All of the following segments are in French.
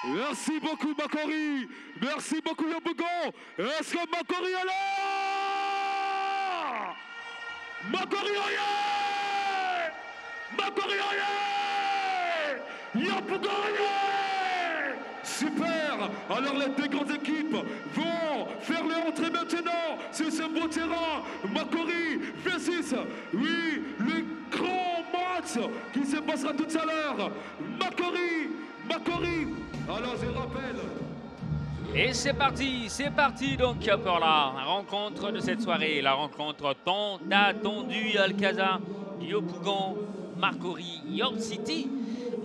Merci beaucoup Makori. Merci beaucoup Yopougon. Est-ce que Makori est là? Makori oye! Makori oye! Yopougon oye! Super! Alors les deux grandes équipes vont faire leur entrée maintenant sur ce beau terrain. Makori versus, oui, le grand match qui se passera tout à l'heure. Makori. Alors je rappelle. Et c'est parti donc pour la rencontre de cette soirée, la rencontre tant attendue Alcazar, Yopougon, Marcory, York City.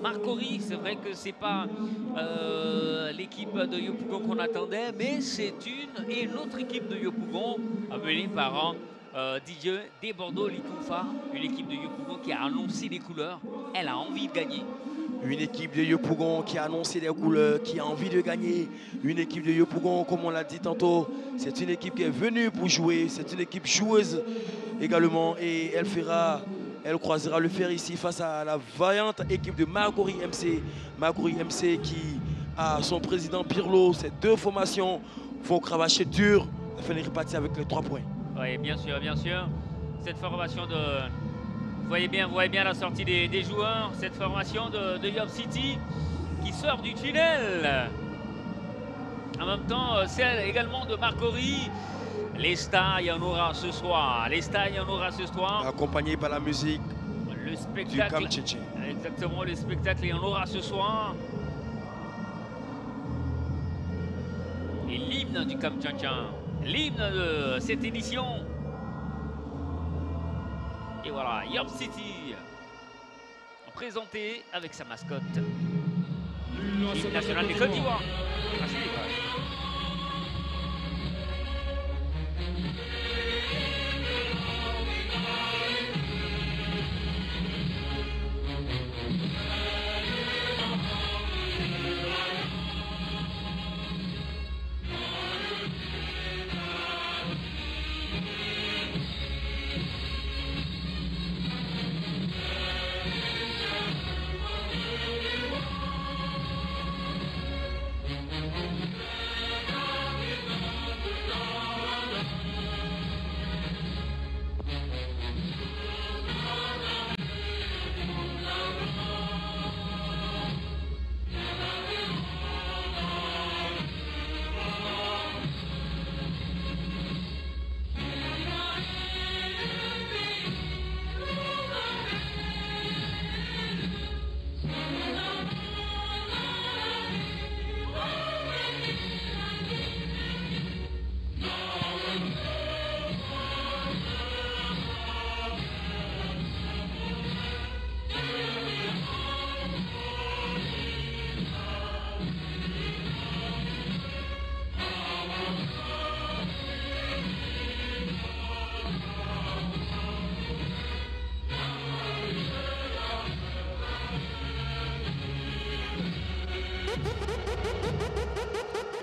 Marcory, c'est vrai que c'est pas l'équipe de Yopougon qu'on attendait, mais c'est une autre équipe de Yopougon menée par Didier des Bordeaux Likoufa, une équipe de Yopougon qui a annoncé les couleurs, elle a envie de gagner. Une équipe de Yopougon qui a annoncé les couleurs, qui a envie de gagner. Une équipe de Yopougon, comme on l'a dit tantôt, c'est une équipe qui est venue pour jouer. C'est une équipe joueuse également. Et elle croisera le fer ici face à la vaillante équipe de Marcory MC. Marcory MC qui a son président Pirlo. Ces deux formations vont cravacher dur afin de repartir avec les 3 points. Oui, bien sûr. Cette formation de... Vous voyez bien la sortie des joueurs, cette formation de York City qui sort du tunnel. En même temps, celle également de Marcory. Les stars, il y en aura ce soir. Accompagné par la musique le spectacle, du Kamtchétché. Exactement, le spectacle, il y en aura ce soir. Et l'hymne du Kamtchétché, l'hymne de cette édition. Et voilà, York City présenté avec sa mascotte. L'équipe nationale de Côte d'Ivoire.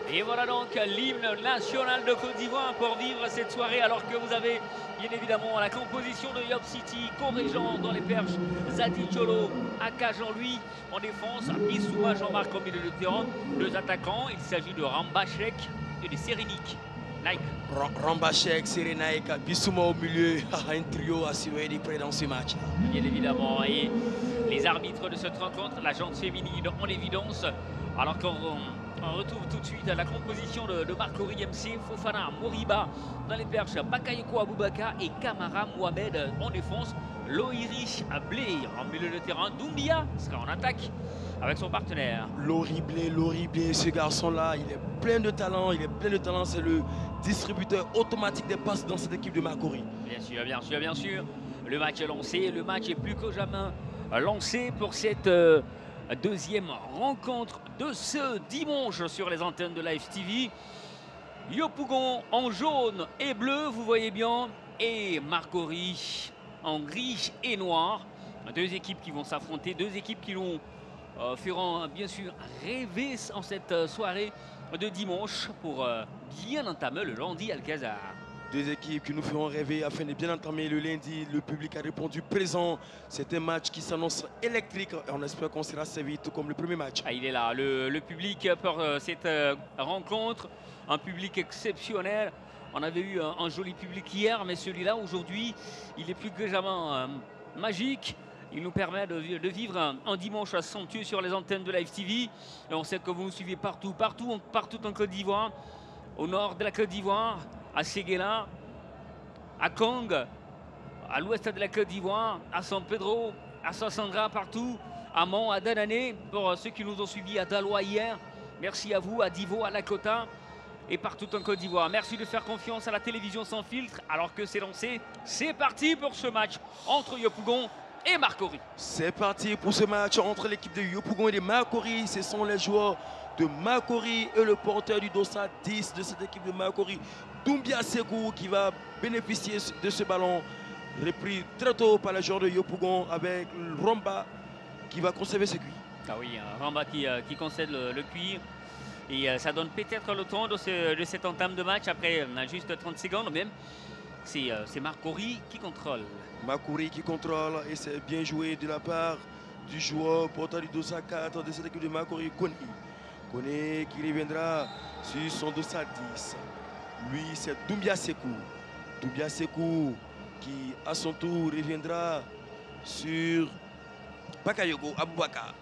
Et voilà donc l'hymne national de Côte d'Ivoire pour vivre cette soirée, alors que vous avez bien évidemment la composition de York City, Corréjean dans les perches, Zadi Cholo, Aka Jean-Louis en défense, Bissouma Jean-Marc au milieu de terrain, 2 attaquants, il s'agit de Rambachek et de Serenik. Nike. Rambachek, Serenik, Bissouma au milieu, un trio assuré de près dans ce match. Bien évidemment, et les arbitres de cette rencontre, la gente féminine en évidence, alors qu'on retrouve tout de suite la composition de Marcory MC, Fofana, Moriba dans les perches, Bakayoko Aboubaka et Kamara Mohamed en défense, Loïri Blé en milieu de terrain, Doumbia sera en attaque avec son partenaire. L'horrible, ce garçon-là, il est plein de talent, c'est le distributeur automatique des passes dans cette équipe de Marcory. Bien sûr, le match est lancé, le match est plus que jamais lancé pour cette deuxième rencontre de ce dimanche sur les antennes de Live TV. Yopougon en jaune et bleu, vous voyez bien, et Marcory en gris et noir. 2 équipes qui vont s'affronter, 2 équipes qui l'ont feront bien sûr rêver en cette soirée de dimanche pour bien entamer le lundi Alcazar. Deux équipes qui nous feront rêver afin de bien entamer le lundi. Le public a répondu présent. C'est un match qui s'annonce électrique. Et on espère qu'on sera servi tout comme le premier match. Ah, il est là, le public pour cette rencontre. Un public exceptionnel. On avait eu un joli public hier, mais celui-là, aujourd'hui, il est plus que jamais magique. Il nous permet de vivre un dimanche somptueux sur les antennes de Live TV. Et on sait que vous nous suivez partout en Côte d'Ivoire, au nord de la Côte d'Ivoire, à Séguéla, à Kong, à l'ouest de la Côte d'Ivoire, à San Pedro, à Sassandra, partout, à Mont, à Danané, pour ceux qui nous ont suivis à Daloa hier. Merci à vous, à Divo, à Lakota et partout en Côte d'Ivoire. Merci de faire confiance à la télévision sans filtre alors que c'est lancé. C'est parti pour ce match entre Yopougon et Marcory. C'est parti pour ce match entre l'équipe de Yopougon et de Marcory. Ce sont les joueurs de Marcory et le porteur du dossard 10 de cette équipe de Marcory, Doumbia Sekou, qui va bénéficier de ce ballon repris très tôt par les joueurs de Yopougon avec Romba qui va conserver ce cuir. Ah oui, Romba qui concède le cuir. Et ça donne peut-être le temps de cette entame de match après juste 30 secondes même. C'est Marcory qui contrôle. Marcory qui contrôle et c'est bien joué de la part du joueur porteur du dossard 4 de cette équipe de Marcory, Kone. Kone qui reviendra sur son dossard 10. Lui, c'est Doumbia Sekou. Doumbia Sekou qui, à son tour, reviendra sur Bakayoko Aboubaka.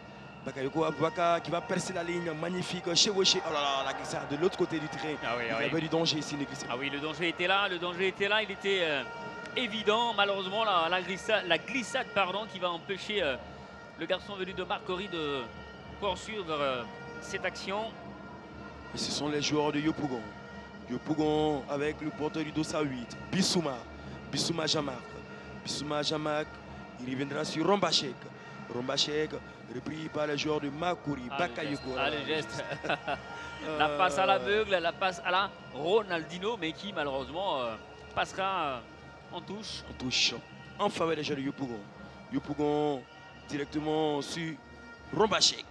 Bakayoko Aboubaka qui va percer la ligne magnifique, chevauché. Oh là là, la glissade de l'autre côté du terrain. Ah oui, il y avait du danger ici. Ah oui, le danger était là, il était évident. Malheureusement, la glissade qui va empêcher le garçon venu de Marcory de poursuivre cette action. Et ce sont les joueurs de Yopougon. Yopougon avec le porteur du dossard 8, Bissouma Jamak. Bissouma Jamak, il reviendra sur Rombachek. Rombachek, repris par les joueurs de Marcory, Bakayoko. Le geste. La passe à l'aveugle, la passe à la Ronaldinho, mais qui malheureusement passera en touche. En touche, en faveur des joueurs de Yopougon. Yopougon directement sur Rombachek.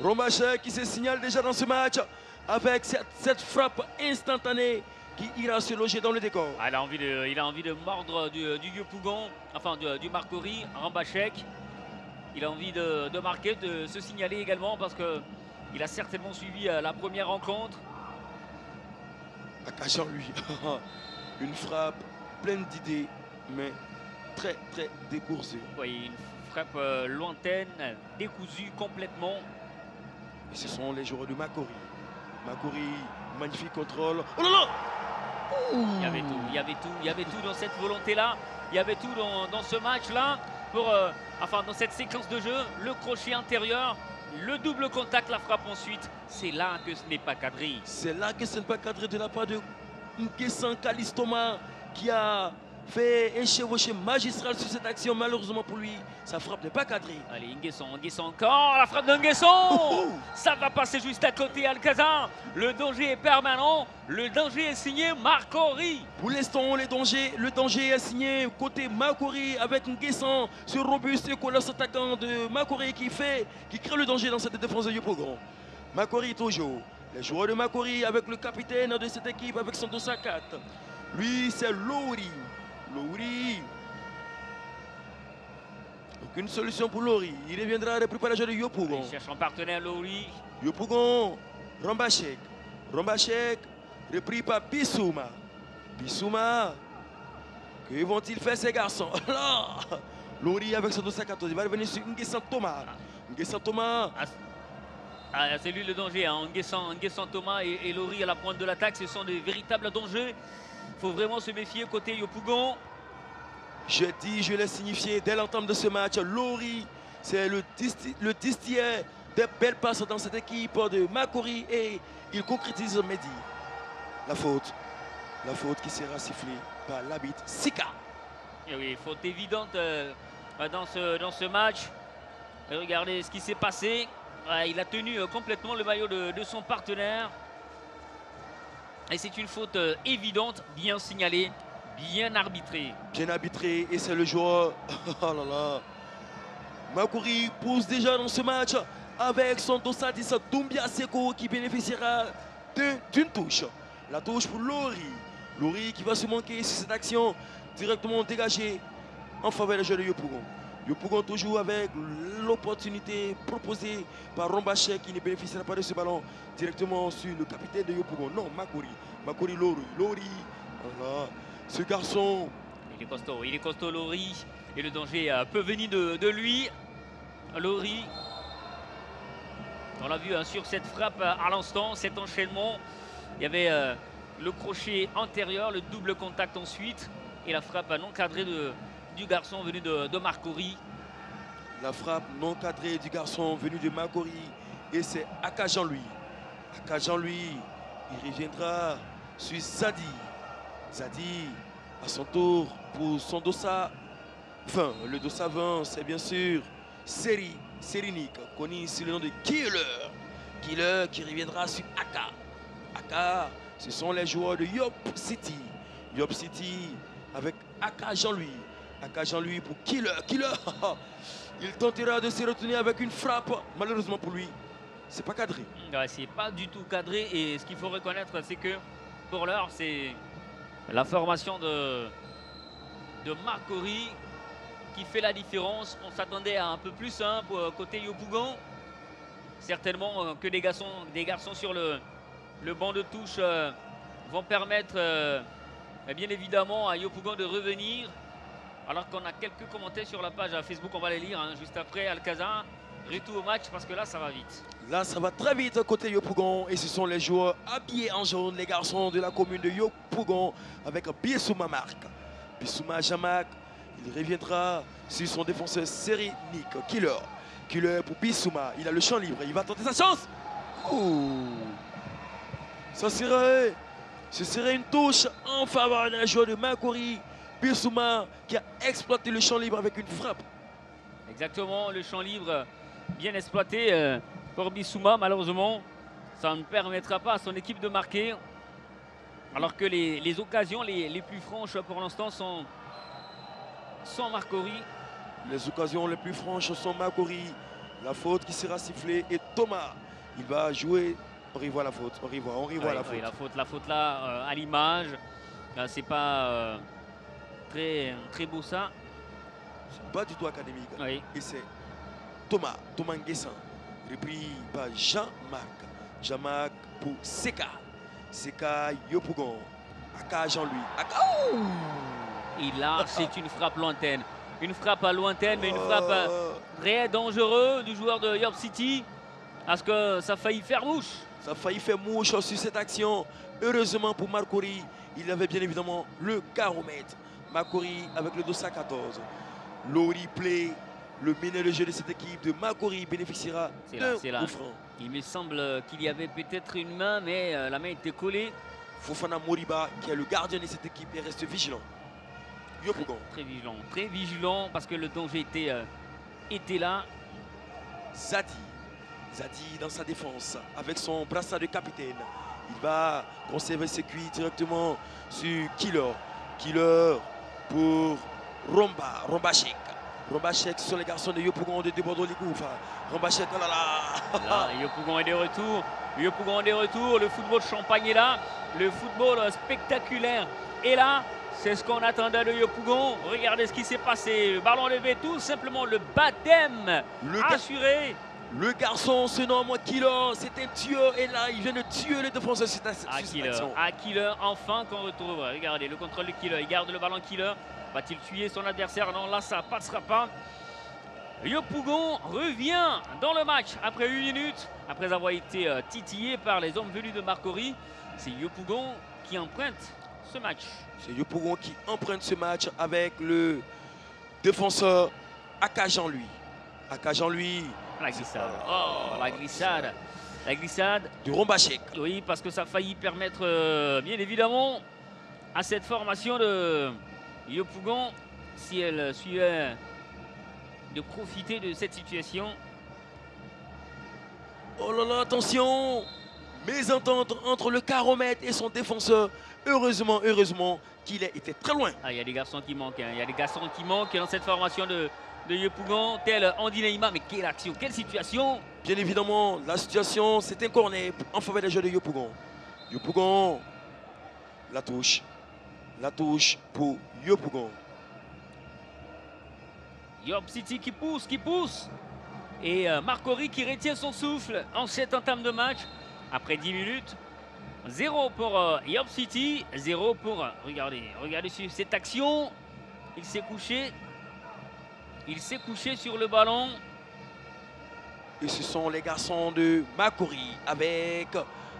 Rombachek qui se signale déjà dans ce match avec cette frappe instantanée qui ira se loger dans le décor. Ah, il a envie de mordre du Yopougon, enfin du Marcory, Rombachek. Il a envie de marquer, de se signaler également parce qu'il a certainement suivi la première rencontre. Akajan lui, une frappe pleine d'idées, mais très décoursée. Oui, une frappe lointaine, décousue complètement. Et ce sont les joueurs de Marcory. Marcory, magnifique contrôle. Oh là là! Il y avait tout dans cette volonté-là. Il y avait tout dans ce match-là. Dans cette séquence de jeu, le crochet intérieur, le double contact, la frappe ensuite. C'est là que ce n'est pas cadré. C'est là que ce n'est pas cadré de la part de Nguessan Kalistoma qui a fait un chevauché magistral sur cette action. Malheureusement pour lui, sa frappe n'est pas cadrée. Allez, Nguessan encore, la frappe de Nguessan. Ça va passer juste à côté, Alcazar. Le danger est permanent, le danger est signé Marcory. Pour l'instant, le danger est signé côté Marcory avec Nguessan, ce robuste et colosse attaquant de Marcory qui crée le danger dans cette défense de Yopougon. Marcory toujours. Les joueurs de Marcory avec le capitaine de cette équipe avec son dossard 4. Lui, c'est Lori. Aucune solution pour Lori. Il reviendra repris par les joueurs de Yopougon. Il cherche un partenaire, Lori. Yopougon, Rombachek, repris par Bissouma. Que vont-ils faire ces garçons? Là, Lori avec son dossard 14. Il va revenir sur Nguessan Thomas. C'est lui le danger. Hein. Nguessan Thomas et Lori à la pointe de l'attaque. Ce sont des véritables dangers. Il faut vraiment se méfier côté Yopougon. Je l'ai signifié dès l'entame de ce match. Lori, c'est le distillé des belles passes dans cette équipe de Marcory et il concrétise Mehdi. La faute qui sera sifflée par l'arbitre Sika. Et oui, faute évidente dans ce match. Et regardez ce qui s'est passé. Il a tenu complètement le maillot de son partenaire. Et c'est une faute évidente, bien signalée, bien arbitrée. Bien arbitrée et c'est le joueur. Oh là là. Marcory pousse déjà dans ce match avec son dossard 10 Doumbia Sekou qui bénéficiera d'une touche. La touche pour Lori. Lori qui va se manquer sur cette action directement dégagée en faveur des joueurs de Yopougon. Yopougon toujours avec l'opportunité proposée par Rombachek qui ne bénéficiera pas de ce ballon directement sur le capitaine de Yopougon. Non, Makori. Makori Lori. Lori. Voilà. Ce garçon. Il est costaud Lori. Et le danger peut venir de lui. Lori. On l'a vu sur cette frappe à l'instant, cet enchaînement. Il y avait le crochet antérieur, le double contact ensuite. Et la frappe non cadrée du garçon venu de Marcory. La frappe non cadrée du garçon venu de Marcory. Et c'est Aka Jean-Louis. Aka Jean-Louis, il reviendra sur Zadi. Zadi, à son tour, pour son dossa. Enfin, le dossa 20, c'est bien sûr Serinik, connu sous le nom de Killer. Killer qui reviendra sur Aka. Aka, ce sont les joueurs de Yop City. Yop City avec Aka Jean-Louis. Aka Jean-Louis pour Killer. Killer, il tentera de se retenir avec une frappe. Malheureusement pour lui, c'est pas cadré. Ouais, c'est pas du tout cadré. Et ce qu'il faut reconnaître, c'est que pour l'heure, c'est la formation de Marcory qui fait la différence. On s'attendait à un peu plus pour côté Yopougon. Certainement que des garçons sur le banc de touche vont permettre bien évidemment à Yopougon de revenir. Alors qu'on a quelques commentaires sur la page Facebook, on va les lire juste après. Alcazar, retour au match parce que là ça va vite. Là ça va très vite côté Yopougon et ce sont les joueurs habillés en jaune, les garçons de la commune de Yopougon avec Bissouma Marc. Bissouma Jamak, il reviendra sur son défenseur Serinik. Killer pour Bissouma, il a le champ libre, il va tenter sa chance. Ouh. Ce serait une touche en faveur d'un joueur de Marcory. Bissouma qui a exploité le champ libre avec une frappe. Exactement, le champ libre bien exploité pour Bissouma. Malheureusement, ça ne permettra pas à son équipe de marquer. Alors que les occasions les plus franches pour l'instant sont Marcory. Les occasions les plus franches sont Marcory. La faute qui sera sifflée et Thomas, il va jouer. On revoit la faute, on revoit la faute. La faute là, à l'image, c'est pas très beau ça. C'est pas du tout académique. Oui. Et c'est Thomas Nguessan, repris par Jean-Marc. Jean-Marc pour Seka. Seka Yopougon. Aka Jean-Louis. Aka. Et là, c'est une frappe lointaine. Une frappe lointaine, mais une frappe très dangereuse du joueur de York City. Parce que ça a failli faire mouche. Ça a failli faire mouche sur cette action. Heureusement pour Marcory, il avait bien évidemment le caromètre. Marcory avec le dossier 14. Lori Play, le meneur de jeu de cette équipe de Marcory, bénéficiera d'un coup franc. Il me semble qu'il y avait peut-être une main, mais la main était collée. Fofana Moriba, qui est le gardien de cette équipe, et reste vigilant. Yopougon. Très vigilant parce que le danger était là. Zadi dans sa défense avec son brassard de capitaine. Il va conserver ses cuits directement sur Killer. Killer pour Rombachek. Rombachek sur les garçons de Yopougon de Bordeaux-Ligoufa. Rombachek, oh là là. Là, Yopougon est de retour. Le football champagne est là. Le football spectaculaire est là. C'est ce qu'on attendait de Yopougon. Regardez ce qui s'est passé. Le ballon levé, tout simplement le baptême assuré. Le garçon se nomme Killer, c'est un tueur et là il vient de tuer les défenseurs sur cette action. Killer enfin qu'on retrouve. Regardez le contrôle de Killer, il garde le ballon Killer. Va-t-il tuer son adversaire? Non, là ça ne passera pas. Yopougon revient dans le match après 1 minute. Après avoir été titillé par les hommes venus de Marcory. C'est Yopougon qui emprunte ce match. C'est Yopougon qui emprunte ce match avec le défenseur Aka Jean-Louis. Aka Jean-Louis. La glissade. Oh, la glissade. Du Rombachek. Oui, parce que ça a failli permettre, bien évidemment, à cette formation de Yopougon, si elle suivait, de profiter de cette situation. Oh là là, attention! Mésentente entre le caromètre et son défenseur. Heureusement qu'il était très loin. Il y a des garçons qui manquent. Il y a des garçons qui manquent dans cette formation de Yopougon, tel Andy Neymar. Mais quelle action, quelle situation! Bien évidemment, la situation, c'est un corner en faveur des joueurs de Yopougon. Yopougon La touche pour Yopougon. York City qui pousse. Et Marcory qui retient son souffle en cette entame de match. Après 10 minutes, 0 pour York City, 0 pour... Regardez cette action. Il s'est couché sur le ballon. Et ce sont les garçons de Marcory avec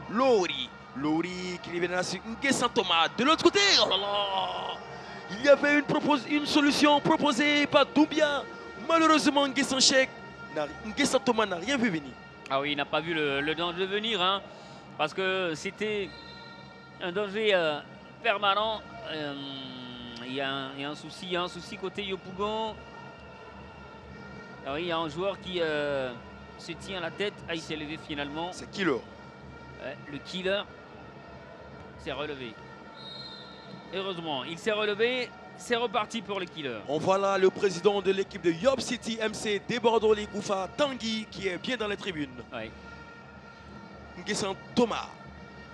Lori. Lori qui vient à Nguessan Thomas. De l'autre côté, oh là là, il y avait une solution proposée par Doumbia. Malheureusement, Nguessan Thomas n'a rien vu venir. Ah oui, il n'a pas vu le danger venir, hein, parce que c'était un danger permanent. Il y a un souci côté Yopougon. Ah oui, il y a un joueur qui se tient la tête. Ah, il s'est levé finalement. C'est Killer. Le Killer s'est relevé. Heureusement, il s'est relevé. C'est reparti pour le Killer. On voit là le président de l'équipe de York City MC Débordon les Koufa, Tanguy, qui est bien dans les tribunes. Ouais. Nguessan Thomas.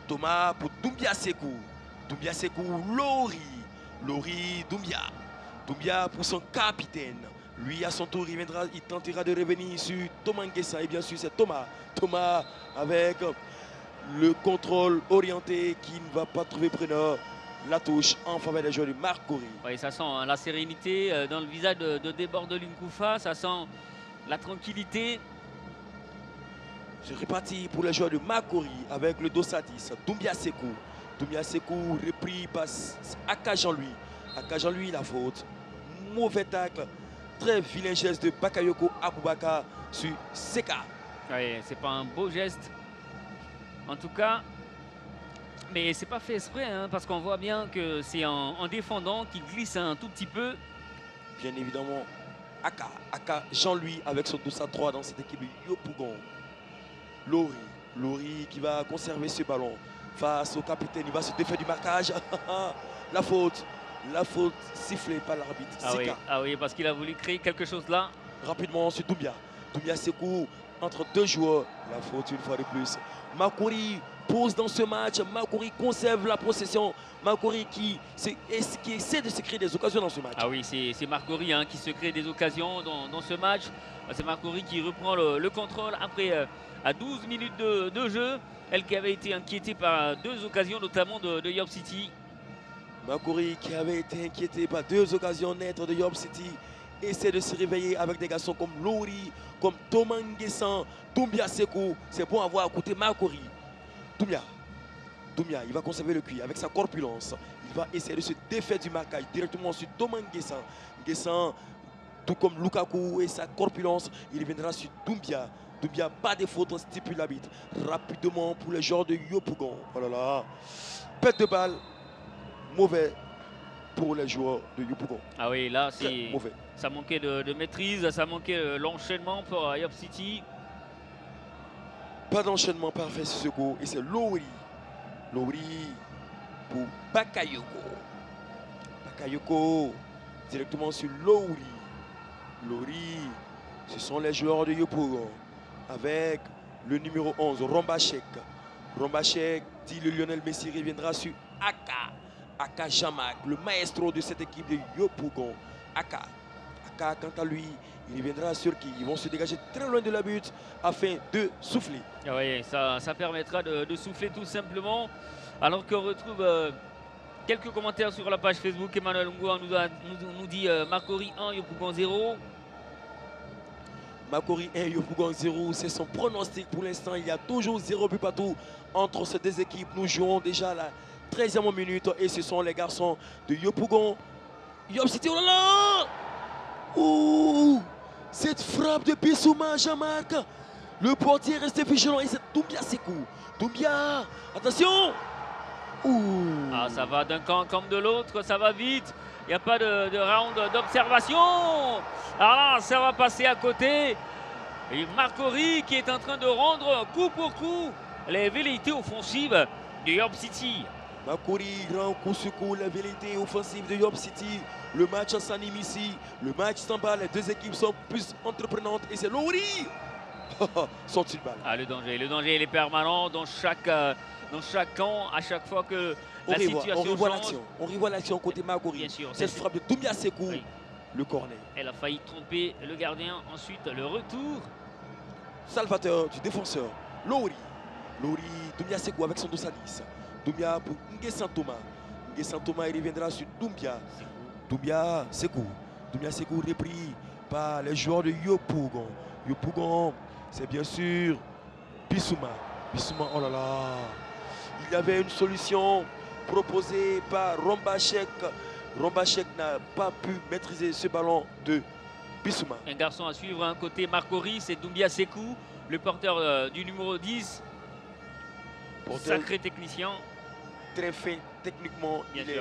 Thomas pour Doumbia Sekou. Doumbia Sekou, Lori. Lori, Doumbia. Doumbia pour son capitaine. Lui, à son tour, il tentera de revenir sur Thomas Nguessan. Et bien sûr, c'est Thomas. Thomas avec le contrôle orienté qui ne va pas trouver preneur. La touche en faveur des joueurs de Marcory. Oui, ça sent hein, la sérénité dans le visage de Débordolin Koufa. Ça sent la tranquillité. C'est reparti pour les joueurs de Marcory avec le Dossadis. Doumbia Sekou. Doumbia Sekou repris par Aka Jean-Louis. Aka Jean-Louis, la faute. Mauvais tacle. Très vilain geste de Bakayoko Aboubaka sur Seka. Oui, c'est pas un beau geste. En tout cas, mais c'est pas fait exprès, hein, parce qu'on voit bien que c'est en défendant qu'il glisse un tout petit peu. Bien évidemment, Aka Jean-Louis avec son 203 dans cette équipe de Yopougon. Lori qui va conserver ce ballon face au capitaine. Il va se défaire du marquage. La faute sifflée par l'arbitre. Ah oui, parce qu'il a voulu créer quelque chose là. Rapidement sur Doumbia. Doumbia Sekou entre deux joueurs. La faute une fois de plus. Marcory pose dans ce match. Marcory conserve la possession. Marcory qui essaie de se créer des occasions dans ce match. Ah oui, c'est Marcory hein, qui se crée des occasions dans ce match. C'est Marcory qui reprend le contrôle après à 12 minutes de jeu. Elle qui avait été inquiétée par deux occasions, notamment de York City. Marcory qui avait été inquiété par deux occasions nettes de York City essaie de se réveiller avec des garçons comme Lori, comme Thomas Nguessan, Doumbia Sekou. C'est bon à voir à côté Marcory. Doumbia, il va conserver le cuir avec sa corpulence. Il va essayer de se défaire du marquage directement sur Thomas Nguessan. Nguessan, tout comme Lukaku et sa corpulence, il viendra sur Doumbia. Doumbia, pas de faute, stipule l'arbitre. Rapidement pour les joueurs de Yopougon. Oh là là, pète de balle. Mauvais pour les joueurs de Yopougon. Ah oui, là, mauvais. Ça manquait de maîtrise, ça manquait l'enchaînement pour York City. Pas d'enchaînement parfait sur ce coup. Et c'est Lori. Lori pour Bakayoko. Bakayoko directement sur Lori. Lori, ce sont les joueurs de Yopougon. Avec le numéro 11, Rombachek. Rombachek, dit le Lionel Messi, reviendra sur Aka Jamak, le maestro de cette équipe de Yopougon. Aka, quant à lui, il viendra sur qui ils vont se dégager très loin de la butte afin de souffler. Ah oui, ça permettra de souffler tout simplement. Alors qu'on retrouve quelques commentaires sur la page Facebook. Emmanuel Ngoua nous dit Marcory 1, Yopougon 0. Marcory 1, Yopougon 0, c'est son pronostic pour l'instant. Il y a toujours 0 but partout entre ces deux équipes. Nous jouons déjà la 13e minute et ce sont les garçons de Yopougon. York City, oh là là! Ouh! Cette frappe de Bissouma, Jean-Marc. Le portier est resté vigilant et c'est Doumbia Sekou. Doumbia, attention! Ouh! Ah, ça va d'un camp comme de l'autre, ça va vite. Il n'y a pas de round d'observation. Alors là, ça va passer à côté. Et Marcory qui est en train de rendre coup pour coup les velléités offensives de York City. Marcory, grand coup sur coup, les velléités offensives de York City. Le match s'anime ici. Le match s'emballe. Les deux équipes sont plus entreprenantes. Et c'est Lori. sortie de balle. Ah, le danger il est permanent dans chaque camp, à chaque fois que la situation change. On revoit l'action côté Makori. Bien sûr. Cette frappe de Doumbia Sekou, Oui. le corner. Elle a failli tromper le gardien. Ensuite, le retour. Salvateur du défenseur, Lori. Doumbia Sekou avec son dos à 10. Doumbia pour Nguessan Thomas. Nguessan Thomas, il reviendra sur Doumbia. Doumbia Sekou repris par les joueurs de Yopougon. Yopougon, c'est bien sûr Bissouma. Oh là là. Il y avait une solution proposée par Rombachek. Rombachek n'a pas pu maîtriser ce ballon de Bissouma. Un garçon à suivre, un côté Marcory, c'est Doumbia Sekou, le porteur du numéro 10. Sacré technicien. Très fin techniquement, il est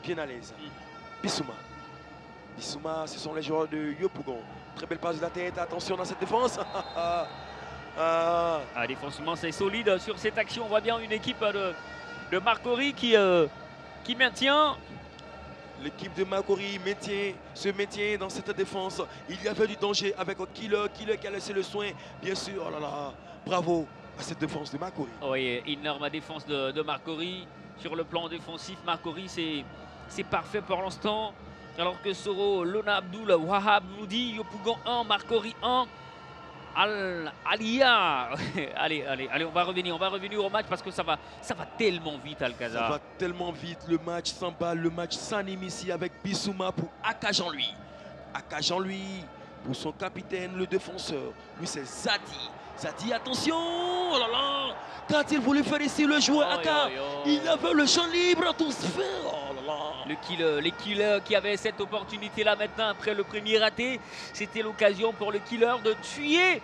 bien à l'aise. Bissouma, ce sont les joueurs de Yopougon. Très belle passe de la tête, attention dans cette défense. Défensivement, c'est solide sur cette action. On voit bien une équipe de Marcory qui maintient. L'équipe de Makori se maintient dans cette défense. Il y avait du danger avec Killer qui a laissé le soin. Bien sûr, oh là là, bravo à cette défense de Makori. Oui, énorme défense de Marcory. Sur le plan défensif, Marcory, c'est parfait pour l'instant. Alors que Soro, Lona Abdul, Wahab Moudi, Yopougon 1, Marcory 1. Alia. allez, on va revenir au match parce que ça va tellement vite, Alcazar. Ça va tellement vite, le match s'emballe, le match s'anime ici avec Bissouma pour Aka Jean-Louis. Aka Jean-Louis pour son capitaine, le défenseur. Lui, c'est Zadi, attention, oh là là. Quand il voulait faire ici le joueur Aka, il avait le champ libre à tout se faire. Oh là là. Les killers qui avaient cette opportunité-là maintenant après le premier raté, c'était l'occasion pour le killer de tuer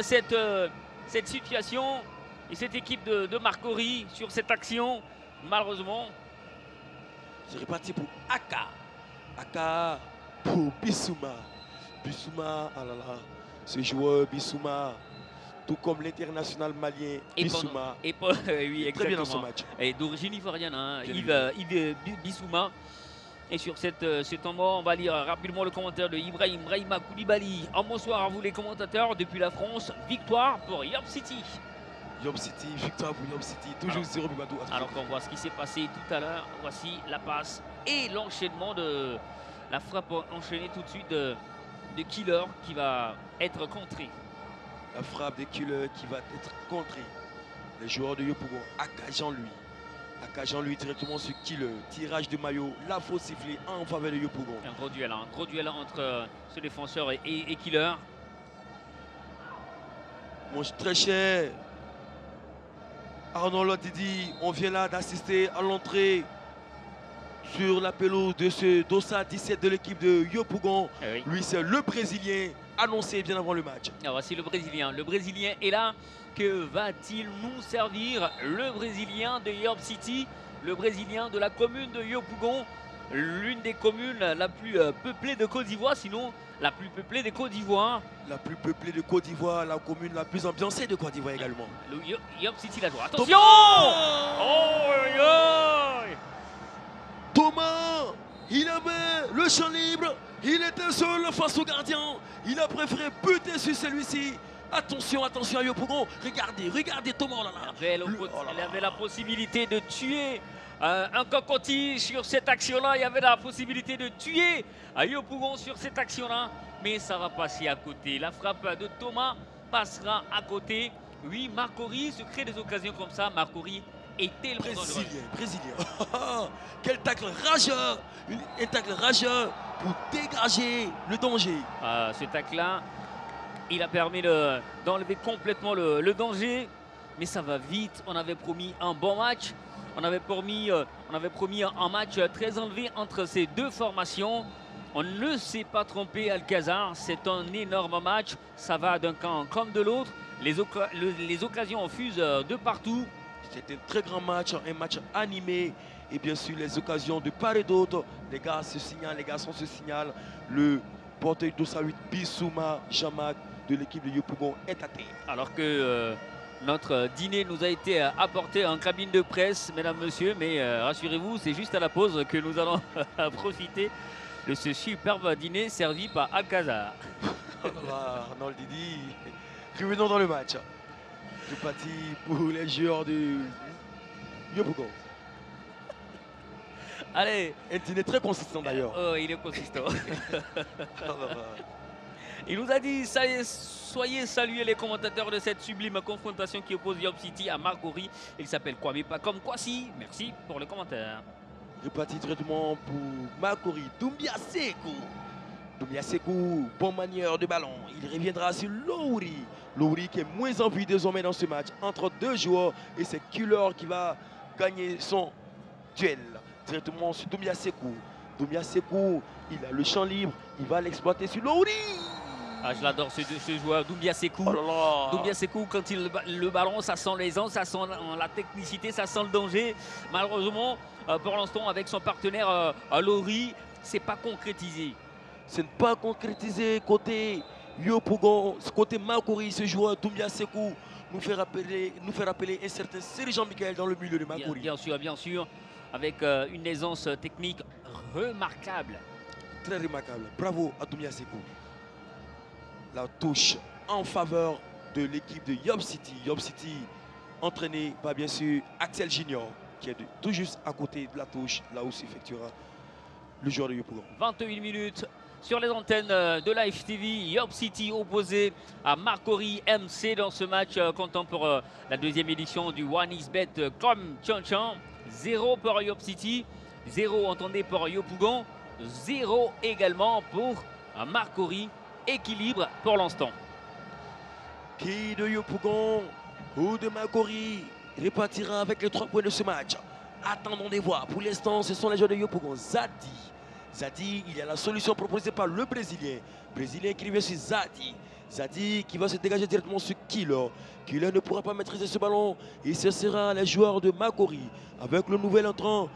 cette situation et cette équipe de Marcory sur cette action. Malheureusement, c'est reparti pour Aka. Aka pour Bissouma. Bissouma, ah là là, ce joueur Bissouma, tout comme l'international malien Bissouma. Oui, exactement. Très bien dans ce match. Et d'origine ivoirienne, hein, Yves Bissouma. Et sur ce temps mort, on va lire rapidement le commentaire de Ibrahima Koulibaly. Un bonsoir à vous les commentateurs depuis la France. Victoire pour York City. York City, victoire pour York City. Toujours 0 Bibadou. Alors qu'on voit ce qui s'est passé tout à l'heure. Voici la passe et l'enchaînement de la frappe enchaînée tout de suite de Killer qui va être contré. La frappe de Killer qui va être contrée. Les joueurs de Yopougon, Aka Jean-Louis directement sur Killer. Tirage de maillot, la fausse sifflée en faveur de Yopougon. Un gros duel entre ce défenseur et Killer. Mon très cher Arnaud Didi, on vient là d'assister à l'entrée sur la pelouse de ce Dossa 17 de l'équipe de Yopougon. Oui. Lui, c'est le Brésilien annoncé bien avant le match. Alors voici le Brésilien. Le Brésilien est là. Que va-t-il nous servir? Le Brésilien de York City, le Brésilien de la commune de Yopougon, l'une des communes la plus peuplée de Côte d'Ivoire, sinon la plus peuplée de Côte d'Ivoire. La plus peuplée de Côte d'Ivoire, la commune la plus ambiancée de Côte d'Ivoire également. York City la joue. Attention! Thomas, il avait le champ libre, il était seul face au gardien, il a préféré buter sur celui-ci. Attention à Yopougon, regardez Thomas là. Il avait la possibilité de tuer un cocotier sur cette action-là. Il y avait la possibilité de tuer Yopougon sur cette action-là. Mais ça va passer à côté. La frappe de Thomas passera à côté. Oui, Marcory se crée des occasions comme ça. Marcory est tellement dangereux. Brésilien. Quel tacle rageur. Un tacle rageur pour dégager le danger. Ce tacle-là, il a permis d'enlever complètement le danger. Mais ça va vite. On avait promis un bon match. On avait promis un match très enlevé entre ces deux formations. On ne s'est pas trompé, Alcazar. C'est un énorme match. Ça va d'un camp comme de l'autre. Les occasions fusent de partout. C'était un très grand match, un match animé. Et bien sûr, les occasions de part et d'autre. Les gars se signalent, les garçons se signalent. Le porteur Dossa 8, Bissouma Jamak de l'équipe de Yopougon est à terre. Alors que notre dîner nous a été apporté en cabine de presse, mesdames, messieurs. Mais rassurez-vous, c'est juste à la pause que nous allons profiter de ce superbe dîner servi par Alcazar. Arnaud Didi, Revenons dans le match. C'est parti pour les joueurs de Yopougon. Allez. Un dîner très consistant d'ailleurs. Oh, il est consistant. Il nous a dit, soyez salués les commentateurs de cette sublime confrontation qui oppose Yob City à Marcory. Il s'appelle Kwame pas comme Kwasi. Merci pour le commentaire. Reparti traitement pour Marcory. Doumbia Sekou. Doumbia Sekou, bonne manière de ballon. Il reviendra sur Louri. Louri qui est moins en vue désormais dans ce match. Entre deux joueurs et c'est Killer qui va gagner son duel. Directement sur Doumbia Sekou. Doumbia Sekou, il a le champ libre. Il va l'exploiter sur Louri. Ah, je l'adore ce joueur, Doumbia Sekou. Oh là là. Doumbia Sekou, quand le ballon, ça sent l'aisance, ça sent la technicité, ça sent le danger. Malheureusement, pour l'instant, avec son partenaire Louri, c'est pas concrétisé. Ce n'est pas concrétisé côté Yopougon, côté Marcory, ce joueur Doumbia Sekou nous fait rappeler un certain Serge Jean-Michel dans le milieu de Marcory. Bien sûr, avec une aisance technique remarquable. Très remarquable. Bravo à Doumbia Sekou. La touche en faveur de l'équipe de Yob City. Yob City entraîné par bien sûr Axel Junior qui est tout juste à côté de la touche, là où s'effectuera le joueur de Yopougon. 21 minutes sur les antennes de Live TV. Yob City opposé à Marcory MC dans ce match comptant pour la deuxième édition du One XBet comme Tchan. 0 pour Yob City, 0 entendez pour Yopougon, 0 également pour Marcory. Équilibre pour l'instant. Qui de Yopougon ou de Marcory repartira avec les 3 points de ce match? Attendons de voir. Pour l'instant, ce sont les joueurs de Yopougon. Zadi, il y a la solution proposée par le Brésilien. Brésilien qui vient sur Zadi. Zadi qui va se dégager directement sur Killer. Killer ne pourra pas maîtriser ce ballon. Et ce sera les joueurs de Marcory. Avec le nouvel entrant,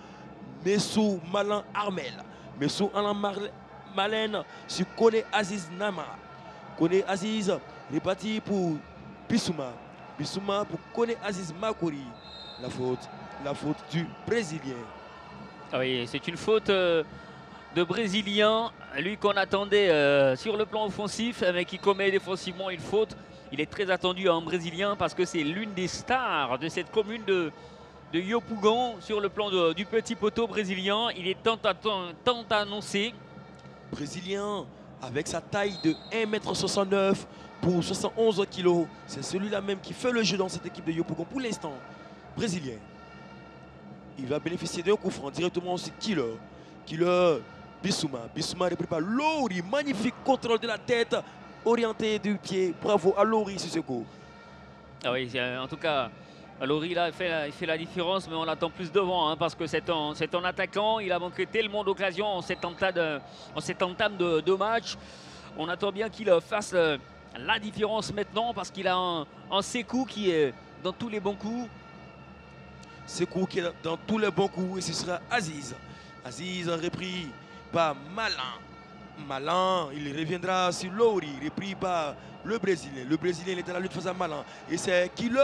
Messou Malin Armel. Messou Alain Malène sur Kone Aziz Nama. Kone Aziz reparti pour Bissouma. Bissouma pour Kone Aziz Marcory. La faute du Brésilien. Ah oui, c'est une faute de Brésilien. Lui qu'on attendait sur le plan offensif, mais qui commet défensivement une faute. Il est très attendu en Brésilien parce que c'est l'une des stars de cette commune de Yopougon sur le plan du petit poteau brésilien. Il est tant annoncé. Brésilien avec sa taille de 1,69 m pour 71 kg. C'est celui-là même qui fait le jeu dans cette équipe de Yopougon pour l'instant. Brésilien. Il va bénéficier d'un coup franc directement sur Killer. Killer, Bissouma. Bissouma repris par Louri. Magnifique contrôle de la tête. Orienté du pied. Bravo à Louri sur ce coup. Ah oui, en tout cas, Louri là, il fait la différence, mais on l'attend plus devant hein, parce que c'est un attaquant. Il a manqué tellement d'occasions en cette entame de match. On attend bien qu'il fasse la différence maintenant parce qu'il a un Sekou qui est dans tous les bons coups. Sekou qui est dans tous les bons coups et ce sera Aziz. Aziz repris par Malin. Malin, il reviendra sur Louri, repris par le Brésilien. Le Brésilien il est à la lutte face à Malin. Et c'est Killer.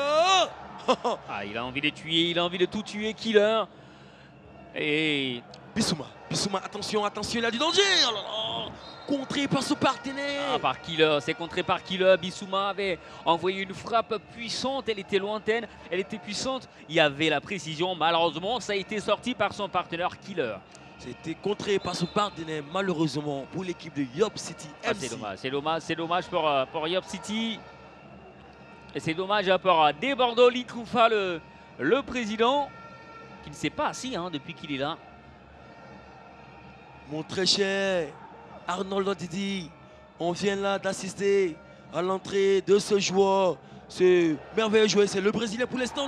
Ah, il a envie de tuer, il a envie de tout tuer, Killer. Et Bissouma, attention, il a du danger. Oh là là. Contré par son partenaire. Ah, par Killer, c'est contré par Killer. Bissouma avait envoyé une frappe puissante, elle était lointaine, elle était puissante. Il y avait la précision, malheureusement, ça a été sorti par son partenaire Killer. C'était contré par son partenaire, malheureusement, pour l'équipe de Yob City MC. Ah, c'est dommage pour Yob City. Et c'est dommage pour Debordoli Koufa, le président, qui ne s'est pas assis hein, depuis qu'il est là. Mon très cher Arnold Didi, on vient là d'assister à l'entrée de ce joueur, ce merveilleux joueur, c'est le Brésilien pour l'instant.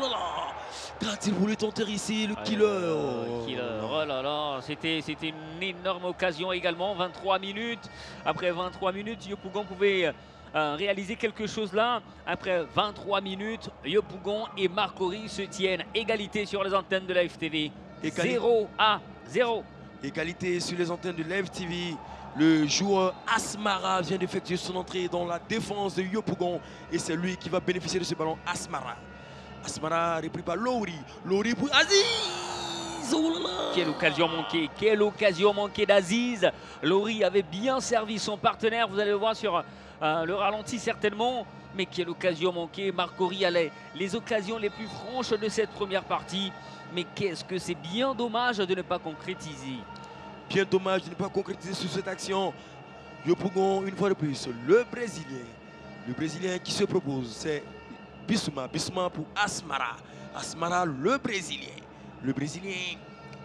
Qu'a-t-il voulu tenter ici, le Killer? Oh là là, c'était une énorme occasion également, 23 minutes. Après 23 minutes, Yopougon pouvait réaliser quelque chose là. Après 23 minutes, Yopougon et Marcory se tiennent. Égalité sur les antennes de Live TV. 0-0. Égalité sur les antennes de Live TV. Le joueur Asmara vient d'effectuer son entrée dans la défense de Yopougon. Et c'est lui qui va bénéficier de ce ballon. Asmara repris par Louri. Louri pour Aziz. Oh là là. Quelle occasion manquée d'Aziz. Louri avait bien servi son partenaire. Vous allez le voir sur le ralenti certainement. Mais quelle occasion manquée. Marcory a les occasions les plus franches de cette première partie. Mais qu'est-ce que c'est bien dommage de ne pas concrétiser. Bien dommage de ne pas concrétiser sur cette action. Yopougon, une fois de plus, le Brésilien qui se propose, c'est Bissouma. Bissouma pour Asmara. Asmara, le Brésilien. Le Brésilien,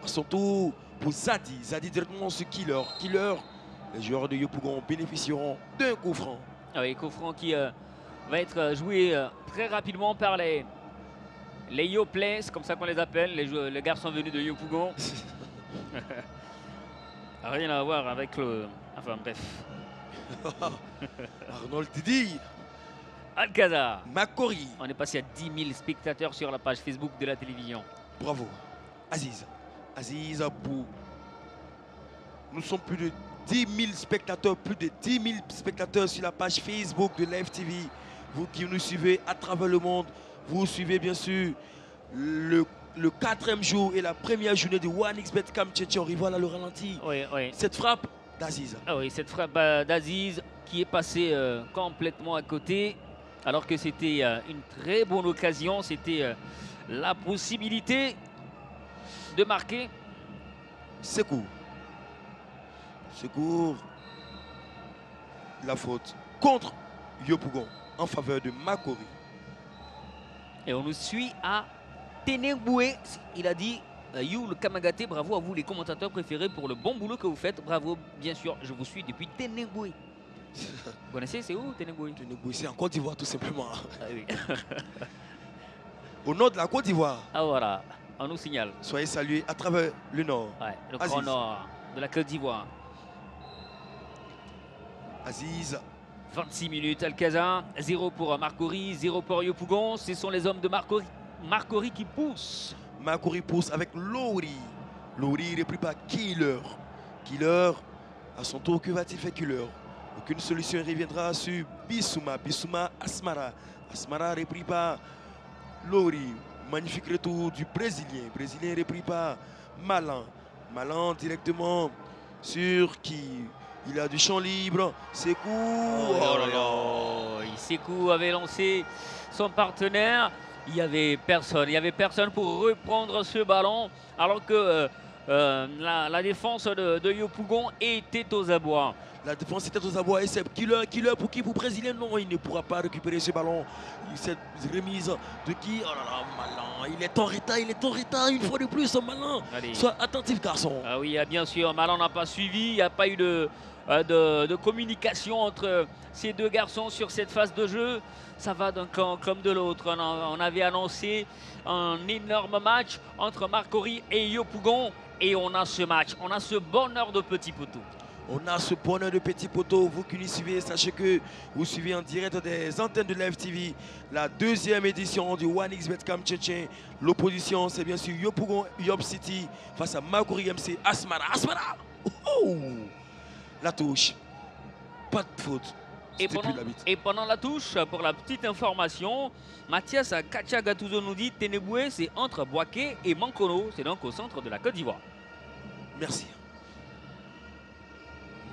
à son tour, pour Zadi. Zadi directement sur Killer. Killer, les joueurs de Yopougon bénéficieront d'un coup franc. Ah oui, coup franc qui va être joué très rapidement par les Yoplais, c'est comme ça qu'on les appelle, les garçons venus de Yopougon. Rien à voir avec le... Enfin bref. Arnold Didi. Alcazar. Marcory. On est passé à 10 000 spectateurs sur la page Facebook de la télévision. Bravo. Aziz. Aziz pour... Nous sommes plus de 10 000 spectateurs, plus de 10 000 spectateurs sur la page Facebook de Live TV. Vous qui nous suivez à travers le monde, vous suivez bien sûr le 4e jour et la première journée de OneXBet Camp Tchétché. On revoit là le ralenti. Oui, oui. Cette frappe d'Aziz. Ah oui, cette frappe d'Aziz qui est passée complètement à côté. Alors que c'était une très bonne occasion. C'était la possibilité de marquer. Secours. Secours. La faute contre Yopougon en faveur de Marcory. Et on nous suit à Teneboué. Il a dit You le Kamagaté, bravo à vous les commentateurs préférés pour le bon boulot que vous faites. Bravo, bien sûr, je vous suis depuis Teneboué. Vous connaissez, c'est où Teneboué? Teneboué, c'est en Côte d'Ivoire tout simplement. Ah, oui. Au nord de la Côte d'Ivoire. Ah voilà, on nous signale. Soyez salués à travers le nord. Ouais, le Aziz. grand nord de la Côte d'Ivoire. Aziz. 26 minutes, Alcazar, 0 pour Marcory, 0 pour Yopougon. Ce sont les hommes de Marcory qui poussent. Marcory pousse avec Lowry. Lowry repris par Killer. Killer, à son tour, que va-t-il faire Killer? Aucune solution reviendra sur Bissouma. Bissouma, Asmara. Asmara repris par Lowry. Magnifique retour du Brésilien. Brésilien repris par Malan. Malan directement sur qui? Il a du champ libre. Sekou. Oh là là. Sekou avait lancé son partenaire. Il n'y avait personne pour reprendre ce ballon. Alors que la défense de Yopougon était aux abois. La défense était aux abois et c'est Killer pour qui? Pour Brésilien? Non, il ne pourra pas récupérer ce ballon. Cette remise de qui? Oh là là, Malan. Il est en retard une fois de plus, Malan. Allez. Sois attentif, garçon. Ah oui, bien sûr, Malan n'a pas suivi. Il n'y a pas eu de communication entre ces deux garçons sur cette phase de jeu. Ça va d'un camp comme de l'autre. On avait annoncé un énorme match entre Marcory et Yopougon. Et on a ce match, on a ce bonheur de petit poteau. On a ce bonheur de petit poteau. Vous qui nous suivez, sachez que vous suivez en direct des antennes de Live TV la 2e édition du OneXBet Camp Tchétché. L'opposition, c'est bien sûr Yopougon Yop City face à Marcory MC Asmara. Asmara! Oh! La touche. Pas de faute. Et pendant la touche, pour la petite information, Mathias Kacha-Gattuso nous dit Teneboué, c'est entre Boaké et Mankono. C'est donc au centre de la Côte d'Ivoire. Merci.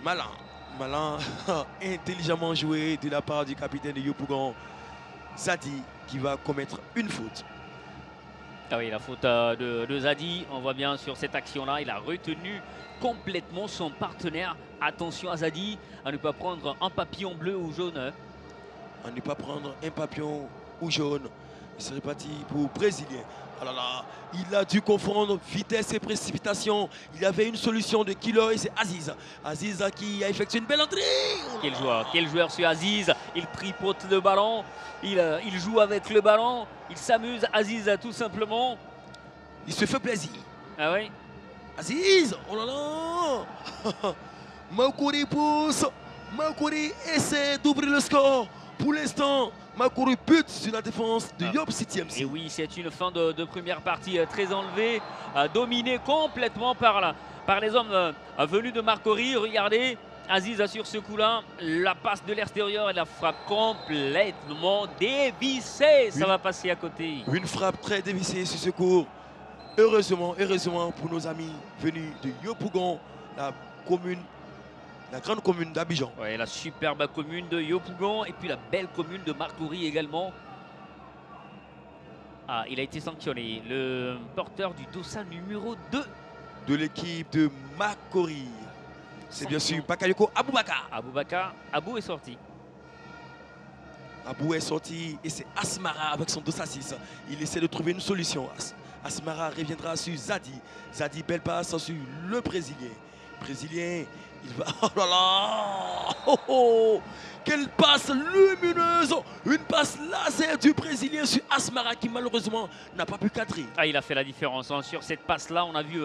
Malin, intelligemment joué de la part du capitaine de Yopougon, Zadi, qui va commettre une faute. Ah oui, la faute de Zadi, on voit bien sur cette action-là, il a retenu complètement son partenaire. Attention à Zadi, à ne pas prendre un papillon bleu ou jaune. À ne pas prendre un papillon ou jaune. Il serait parti pour Brésilien. Oh là là, il a dû confondre vitesse et précipitation. Il y avait une solution de Killer et c'est Aziz. Aziz qui a effectué une belle entrée. Quel joueur sur Aziz. Il tripote le ballon, il joue avec le ballon, il s'amuse. Aziz tout simplement. Il se fait plaisir. Ah oui. Aziz, oh là là. Marcory pousse. Marcory essaie d'ouvrir le score. Pour l'instant, Marcory bute sur la défense de Yop City MC. Et oui, c'est une fin de première partie très enlevée, dominée complètement par les hommes venus de Marcory. Regardez, Aziz sur ce coup-là, la passe de l'extérieur et la frappe complètement dévissée. Ça va passer à côté. Une frappe très dévissée sur ce cours. Heureusement pour nos amis venus de Yopougon, la commune La grande commune d'Abidjan. Ouais, la superbe commune de Yopougon et puis la belle commune de Marcory également. Ah, il a été sanctionné. Le porteur du dossard numéro 2 de l'équipe de Marcory. C'est bien sûr Bakayoko Aboubakar. Aboubakar, Abou est sorti. Abou est sorti et c'est Asmara avec son dossard 6. Il essaie de trouver une solution. Asmara reviendra sur Zadi. Zadi, belle passe sur le Brésilien. Brésilien, il va... Oh là là, oh, oh. Quelle passe lumineuse. Une passe laser du Brésilien sur Asmara qui malheureusement n'a pas pu cadrer. Ah, il a fait la différence. Hein. Sur cette passe-là, on a vu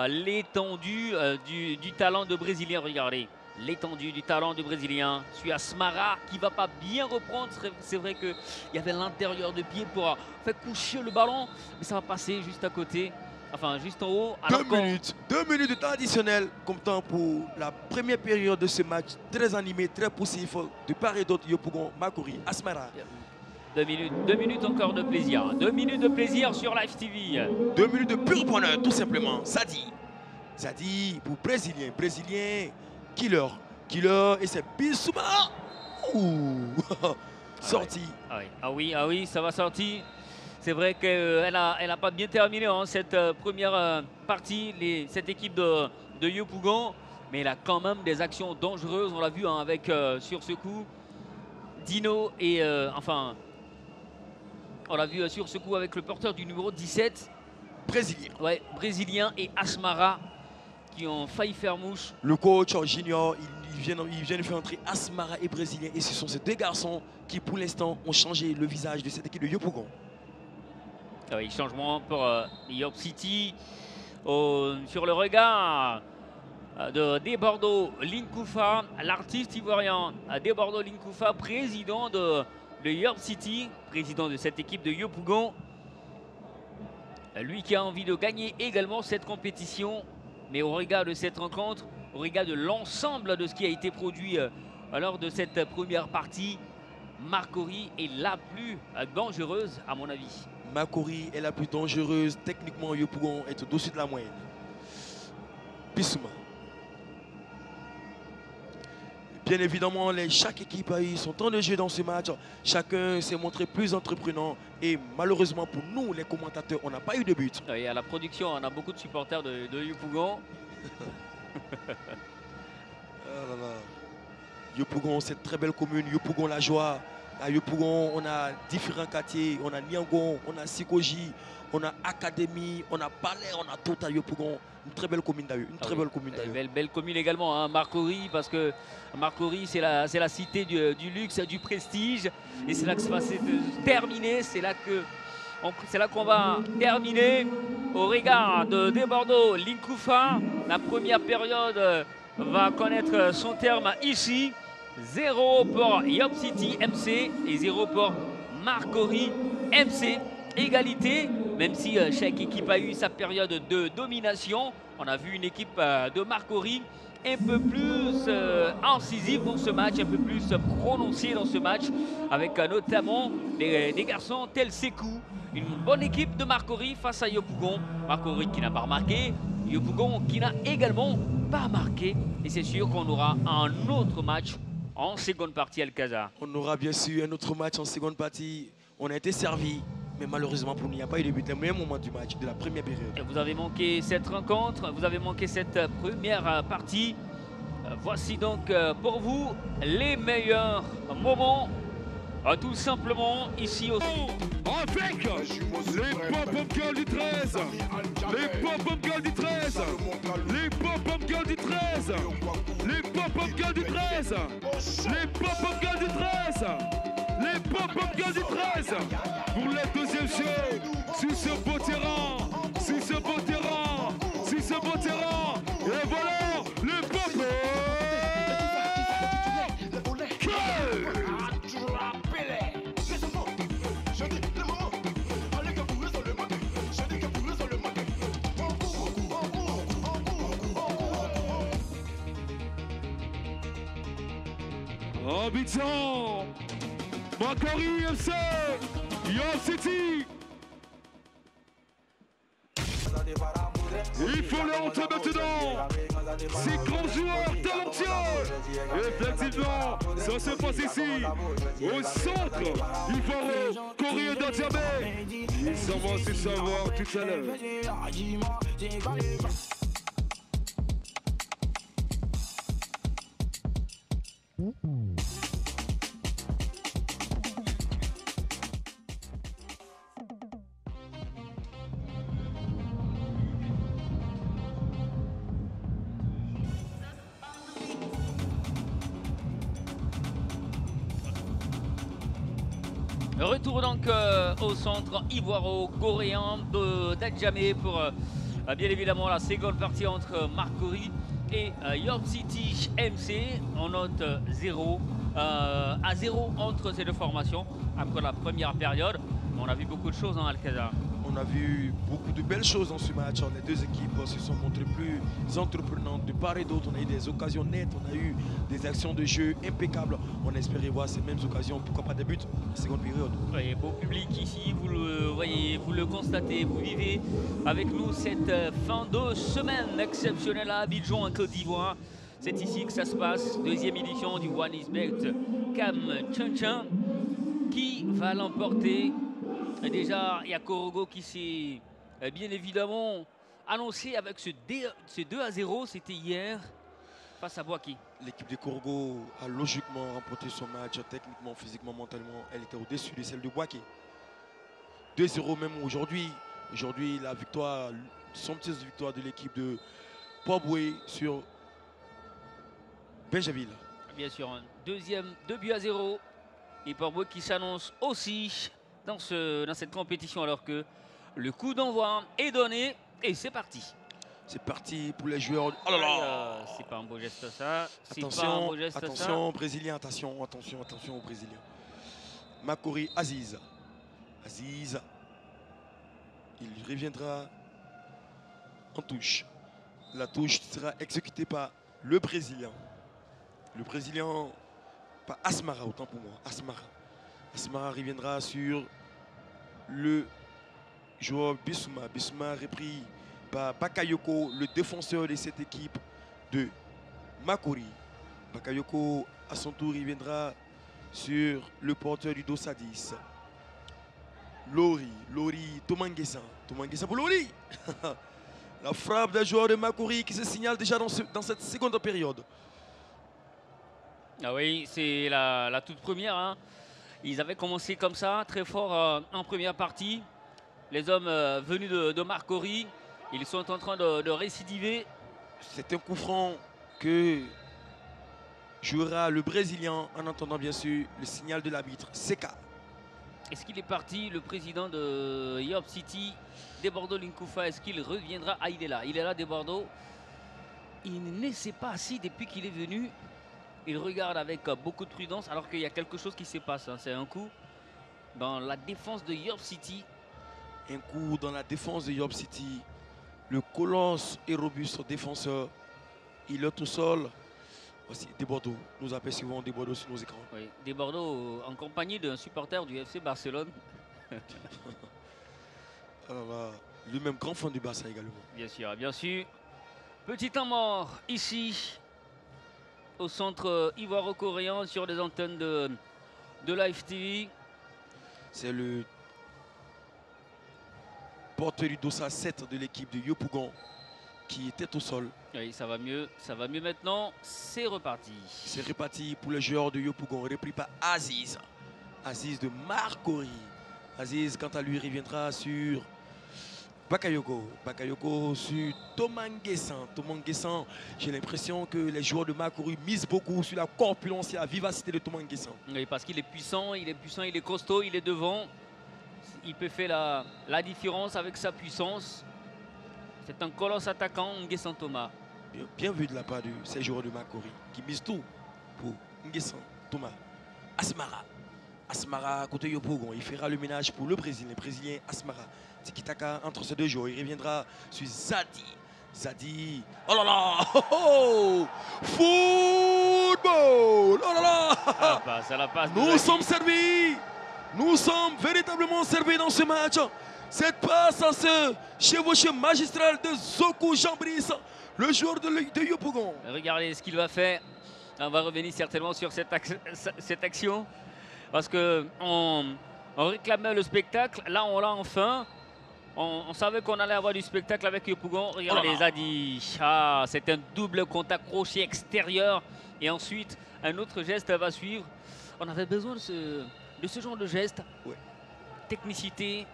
l'étendue du talent de Brésilien. Regardez, l'étendue du talent du Brésilien. Sur Asmara qui ne va pas bien reprendre. C'est vrai qu'il y avait l'intérieur de pied pour faire coucher le ballon. Mais ça va passer juste à côté. Enfin, juste en haut. 2 minutes de temps additionnel comme temps pour la première période de ce match. Très animé, très poussif. De part et d'autre, Yopougon, Marcory, Asmara. 2 minutes encore de plaisir. 2 minutes de plaisir sur Live TV. 2 minutes de pur bonheur, tout simplement. Zadi. Zadi pour Brésilien. Brésilien, killer. Killer et c'est Bissouma. Sorti. Ah oui, ça va sortir. C'est vrai qu'elle n'a pas bien terminé hein, cette première partie, cette équipe de Yopougon. Mais elle a quand même des actions dangereuses. On l'a vu hein, avec sur ce coup Dino et enfin on l'a vu sur ce coup avec le porteur du numéro 17. Brésilien. Ouais, Brésilien et Asmara qui ont failli faire mouche. Le coach junior, il vient de faire entrer Asmara et Brésilien. Et ce sont ces deux garçons qui pour l'instant ont changé le visage de cette équipe de Yopougon. Oui, changement pour York City sur le regard de Debordo Linkoufa, l'artiste ivoirien Debordo Linkoufa, président de York City, président de cette équipe de Yopougon. Lui qui a envie de gagner également cette compétition, mais au regard de cette rencontre, au regard de l'ensemble de ce qui a été produit lors de cette première partie, Marcory est la plus dangereuse à mon avis. Marcory est la plus dangereuse. Techniquement, Yopougon est au-dessus de la moyenne. Bissouma. Bien évidemment, chaque équipe a eu son temps de jeu dans ce match. Chacun s'est montré plus entreprenant. Et malheureusement pour nous, les commentateurs, on n'a pas eu de but. Et à la production, on a beaucoup de supporters de Yopougon. Yopougon, cette très belle commune. Yopougon, la joie. À Yopougon, on a différents quartiers. On a Niangon, on a Sikoji, on a Académie, on a Palais, on a tout à Yopougon. Une très belle commune d'ailleurs. Une très belle commune d'ailleurs. Belle commune également, hein, Marcory, parce que Marcory, c'est la cité du luxe, du prestige. Et c'est là que ça va se terminer. C'est là qu'on va terminer au regard de Debordo Linkoufa. La première période va connaître son terme ici. 0 pour York City MC et 0 pour Marcory MC. Égalité, même si chaque équipe a eu sa période de domination. On a vu une équipe de Marcory un peu plus incisive dans ce match, un peu plus prononcée dans ce match, avec notamment des garçons tels Sekou. Une bonne équipe de Marcory face à Yopougon. Marcory qui n'a pas remarqué, Yopougon qui n'a également pas marqué. Et c'est sûr qu'on aura un autre match en seconde partie Alcazar. On aura bien sûr un autre match en seconde partie. On a été servi, mais malheureusement pour nous, il n'y a pas eu de but. Le meilleur moment du match, de la première période. Vous avez manqué cette rencontre, vous avez manqué cette première partie. Voici donc pour vous les meilleurs moments, tout simplement ici au... Avec les pop-up girls du 13, les pop-up girls du 13, les pop-up girls du 13, les pop-up girls du 13, les pop-up girls du 13, les pop-up girls du 13, pour le deuxième show, sur ce beau terrain, sur ce beau terrain, sur ce beau terrain, et voilà le pop-up. Abidjan, Marcory FC, York City. Il faut les rentrer maintenant. ces grands joueurs talentueux. Effectivement, ça se passe ici, au centre Ivoire Corée d'Adjamé. Ils s'en vont se savoir tout à l'heure. Retour donc au centre ivoiro-coréen d'Adjamé pour bien évidemment la seconde partie entre Marcory et York City MC. On note 0 à 0 entre ces deux formations après la première période. On a vu beaucoup de choses en Alcazar. On a vu beaucoup de belles choses dans ce match. Les deux équipes se sont montrées plus entreprenantes de part et d'autre. On a eu des occasions nettes, on a eu des actions de jeu impeccables. On espérait voir ces mêmes occasions, pourquoi pas des buts en seconde période. Oui, beau public ici, vous le voyez, vous le constatez, vous vivez avec nous cette fin de semaine exceptionnelle à Abidjan en Côte d'Ivoire. C'est ici que ça se passe, deuxième édition du One is Bet Cam Tchin qui va l'emporter. Déjà, il y a Korogo qui s'est bien évidemment annoncé avec ce 2 à 0, c'était hier face à Boaki. L'équipe de Korogo a logiquement remporté son match, techniquement, physiquement, mentalement. Elle était au-dessus de celle de Boaki. 2-0 même aujourd'hui. Aujourd'hui, la victoire, somptueuse victoire de l'équipe de Poboué sur Benjaville. Bien sûr, un deuxième 2 buts à 0. Et Poboué qui s'annonce aussi dans cette compétition alors que le coup d'envoi est donné et c'est parti. C'est parti pour les joueurs. Oh là là, c'est pas un beau geste ça. Attention, attention, Brésilien, attention aux Brésiliens. Marcory Aziz. Aziz. Il reviendra en touche. La touche sera exécutée par le Brésilien. Le Brésilien, pas Asmara, autant pour moi. Asmara. Asmara reviendra sur le joueur Bissouma. Bissouma repris par Bakayoko, le défenseur de cette équipe de Marcory. Bakayoko, à son tour, reviendra sur le porteur du Dossa 10. Lori, Tomanguessa pour Lori. La frappe d'un joueur de Marcory qui se signale déjà dans cette seconde période. Ah oui, c'est la toute première. Hein. Ils avaient commencé comme ça, très fort en première partie. Les hommes venus de Marcory, ils sont en train de récidiver. C'est un coup franc que jouera le Brésilien en entendant bien sûr le signal de l'arbitre, Seka. Est-ce qu'il est parti, le président de York City, Debordo Linkoufa? Est-ce qu'il reviendra? Ah, il est là, Debordo. Il ne sait pas assis depuis qu'il est venu. Il regarde avec beaucoup de prudence alors qu'il y a quelque chose qui se passe. Hein. C'est un coup dans la défense de York City. Un coup dans la défense de York City. Le colosse et robuste défenseur. Il est au sol. Voici Debordo. Nous apercevons Debordo sur nos écrans. Oui, Debordo en compagnie d'un supporter du FC Barcelone. Lui-même grand fan du Barça également. Bien sûr, bien sûr. Petit temps mort ici au centre ivoiro-coréen sur des antennes de Live TV. C'est le porteur du Dossa 7 de l'équipe de Yopougon qui était au sol. Oui, ça va mieux maintenant, c'est reparti. C'est reparti pour les joueurs de Yopougon, repris par Aziz. Aziz de Marcory. Aziz, quant à lui, reviendra sur Bakayoko. Bakayoko sur Tomanguessan. Tomanguessan, j'ai l'impression que les joueurs de Marcory misent beaucoup sur la corpulence et la vivacité de Tomanguessan. Oui, parce qu'il est puissant, il est costaud, il est devant. Il peut faire la différence avec sa puissance. C'est un colosse attaquant, Nguessan Thomas. Bien vu de la part de ces joueurs de Marcory qui misent tout pour Nguessan Thomas. Asmara côté Yopougon, il fera le ménage pour le Brésilien Asmara. Tiki-taka entre ces deux joueurs, il reviendra sur Zadi. Oh là là, oh, football. Oh là là. Ça la passe. Nous sommes servis. Nous sommes véritablement servis dans ce match. Cette passe à ce chevauché magistral de Zoku Jean-Brice, le joueur de Yopougon. Regardez ce qu'il va faire. On va revenir certainement sur cette action. Parce qu'on réclamait le spectacle. Là, on l'a enfin. On savait qu'on allait avoir du spectacle avec Yopougon. Regardez, Zadi. Ah, c'est un double contact crochet extérieur. Et ensuite, un autre geste va suivre. On avait besoin de ce genre de geste. Ouais. Technicité.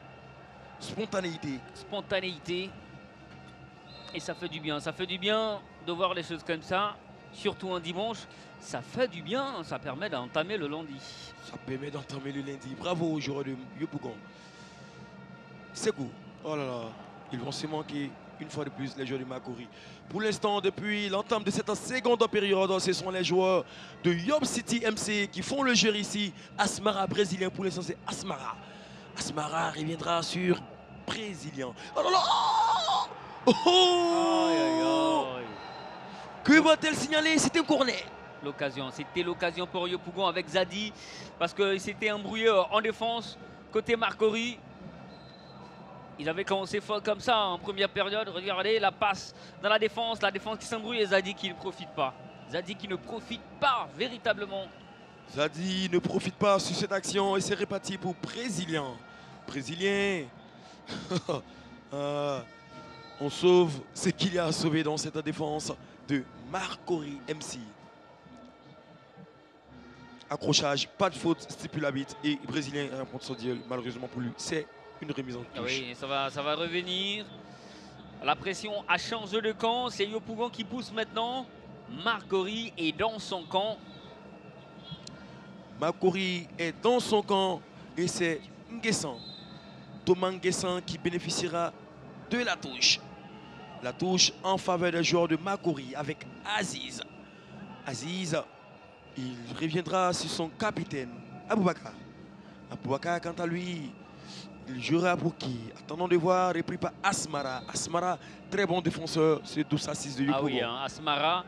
Spontanéité. Et ça fait du bien. Ça fait du bien de voir les choses comme ça. Surtout un dimanche. Ça fait du bien. Ça permet d'entamer le lundi. Ça permet d'entamer le lundi. Bravo aux joueurs de Yopougon. C'est cool. Oh là là. Ils vont se manquer une fois de plus les joueurs de Makori. Pour l'instant, depuis l'entame de cette seconde période, ce sont les joueurs de Yob City MC qui font le jeu ici. Asmara brésilien. Pour l'instant, c'est Asmara. Asmara reviendra sur brésilien. Oh là là. Oh. Aïe, aïe, aïe. Que va-t-elle signaler? C'était un corner. C'était l'occasion pour Yopougon avec Zadi parce qu'il s'était embrouillé en défense côté Marcory. Ils avaient commencé fort comme ça en première période. Regardez la passe dans la défense qui s'embrouille et Zadi qui ne profite pas. Zadi qui ne profite pas véritablement. Zadi ne profite pas sur cette action et c'est réparti pour Brésilien. Brésilien. On sauve ce qu'il y a à sauver dans cette défense de Marcory MC. Accrochage, pas de faute, stipule l'arbitre et Brésilien rencontre son duel. Malheureusement pour lui, c'est une remise en touche. Oui, ça va revenir. La pression a changé de camp. C'est Yopougon qui pousse maintenant. Marcory est dans son camp. Marcory est dans son camp et c'est Nguessan. Thomas Nguessan qui bénéficiera de la touche. La touche en faveur des joueurs de Marcory avec Aziz. Aziz, il reviendra sur son capitaine, Aboubakar. Aboubakar, quant à lui, il jouera pour qui? Attendons de voir, repris par Asmara. Asmara, très bon défenseur, c'est Doussa 6 de Yopougon. Ah oui, hein, Asmara,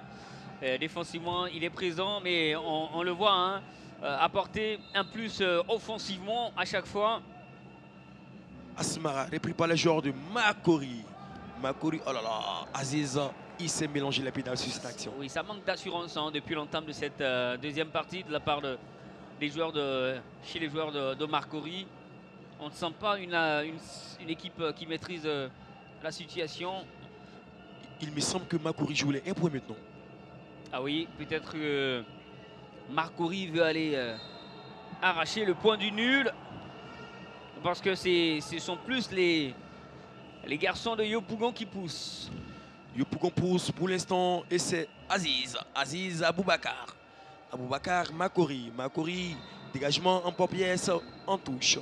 défensivement, il est présent, mais on le voit, hein, apporter un plus offensivement à chaque fois. Asmara, repris par les joueurs de Marcory. Marcory, oh là là, Aziz, il s'est mélangé la pédale sur cette action. Oui, ça manque d'assurance hein, depuis l'entame de cette deuxième partie de la part chez les joueurs de Marcory. On ne sent pas une équipe qui maîtrise la situation. Il me semble que Marcory joue les 1 point maintenant. Ah oui, peut-être que Marcory veut aller arracher le point du nul. Parce que ce sont plus les garçons de Yopougon qui poussent. Yopougon pousse pour l'instant et c'est Aziz. Aziz Aboubakar. Aboubakar, Marcory. Marcory, dégagement en paupières, en touche.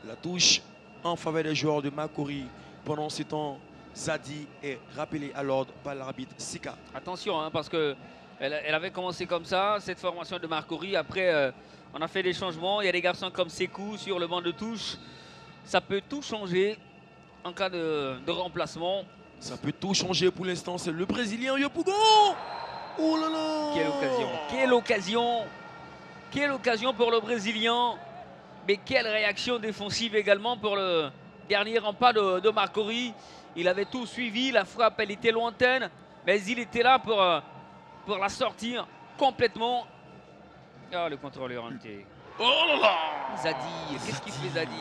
La touche en faveur des joueurs de Marcory. Pendant ce temps, Zadi est rappelé à l'ordre par l'arbitre Sika. Attention, hein, parce qu'elle avait commencé comme ça, cette formation de Marcory. Après, on a fait des changements. Il y a des garçons comme Sekou sur le banc de touche. Ça peut tout changer en cas de remplacement. Ça peut tout changer pour l'instant. C'est le Brésilien Yopougon. Oh là là. Quelle occasion. Quelle occasion. Quelle occasion pour le Brésilien. Mais quelle réaction défensive également pour le dernier rempart de Marcory. Il avait tout suivi. La frappe, elle était lointaine. Mais il était là pour la sortir complètement. Ah, le contrôleur hanté. Oh là là. Zadi, qu'est-ce qu'il fait Zadi?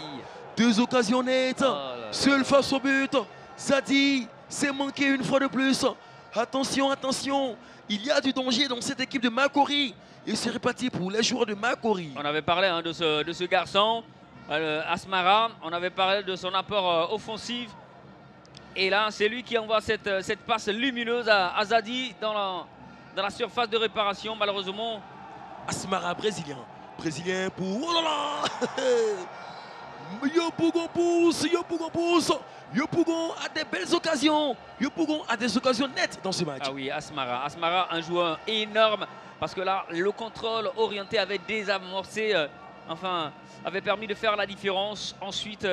2 occasions nettes. Oh là là. Seul face au but. Zadi s'est manqué une fois de plus. Attention, attention. Il y a du danger dans cette équipe de Marcory. Et c'est reparti pour les joueurs de Marcory. On avait parlé hein, de ce garçon, Asmara. On avait parlé de son apport offensif. Et là, c'est lui qui envoie cette passe lumineuse à Zadi dans la surface de réparation. Malheureusement, Asmara, Brésilien. Brésilien pour... Oh là là. Yopougon pousse, Yopougon pousse. Yopougon a des belles occasions. Yopougon a des occasions nettes dans ce match. Ah oui, Asmara. Asmara, un joueur énorme. Parce que là, le contrôle orienté avait désamorcé, avait permis de faire la différence. Ensuite,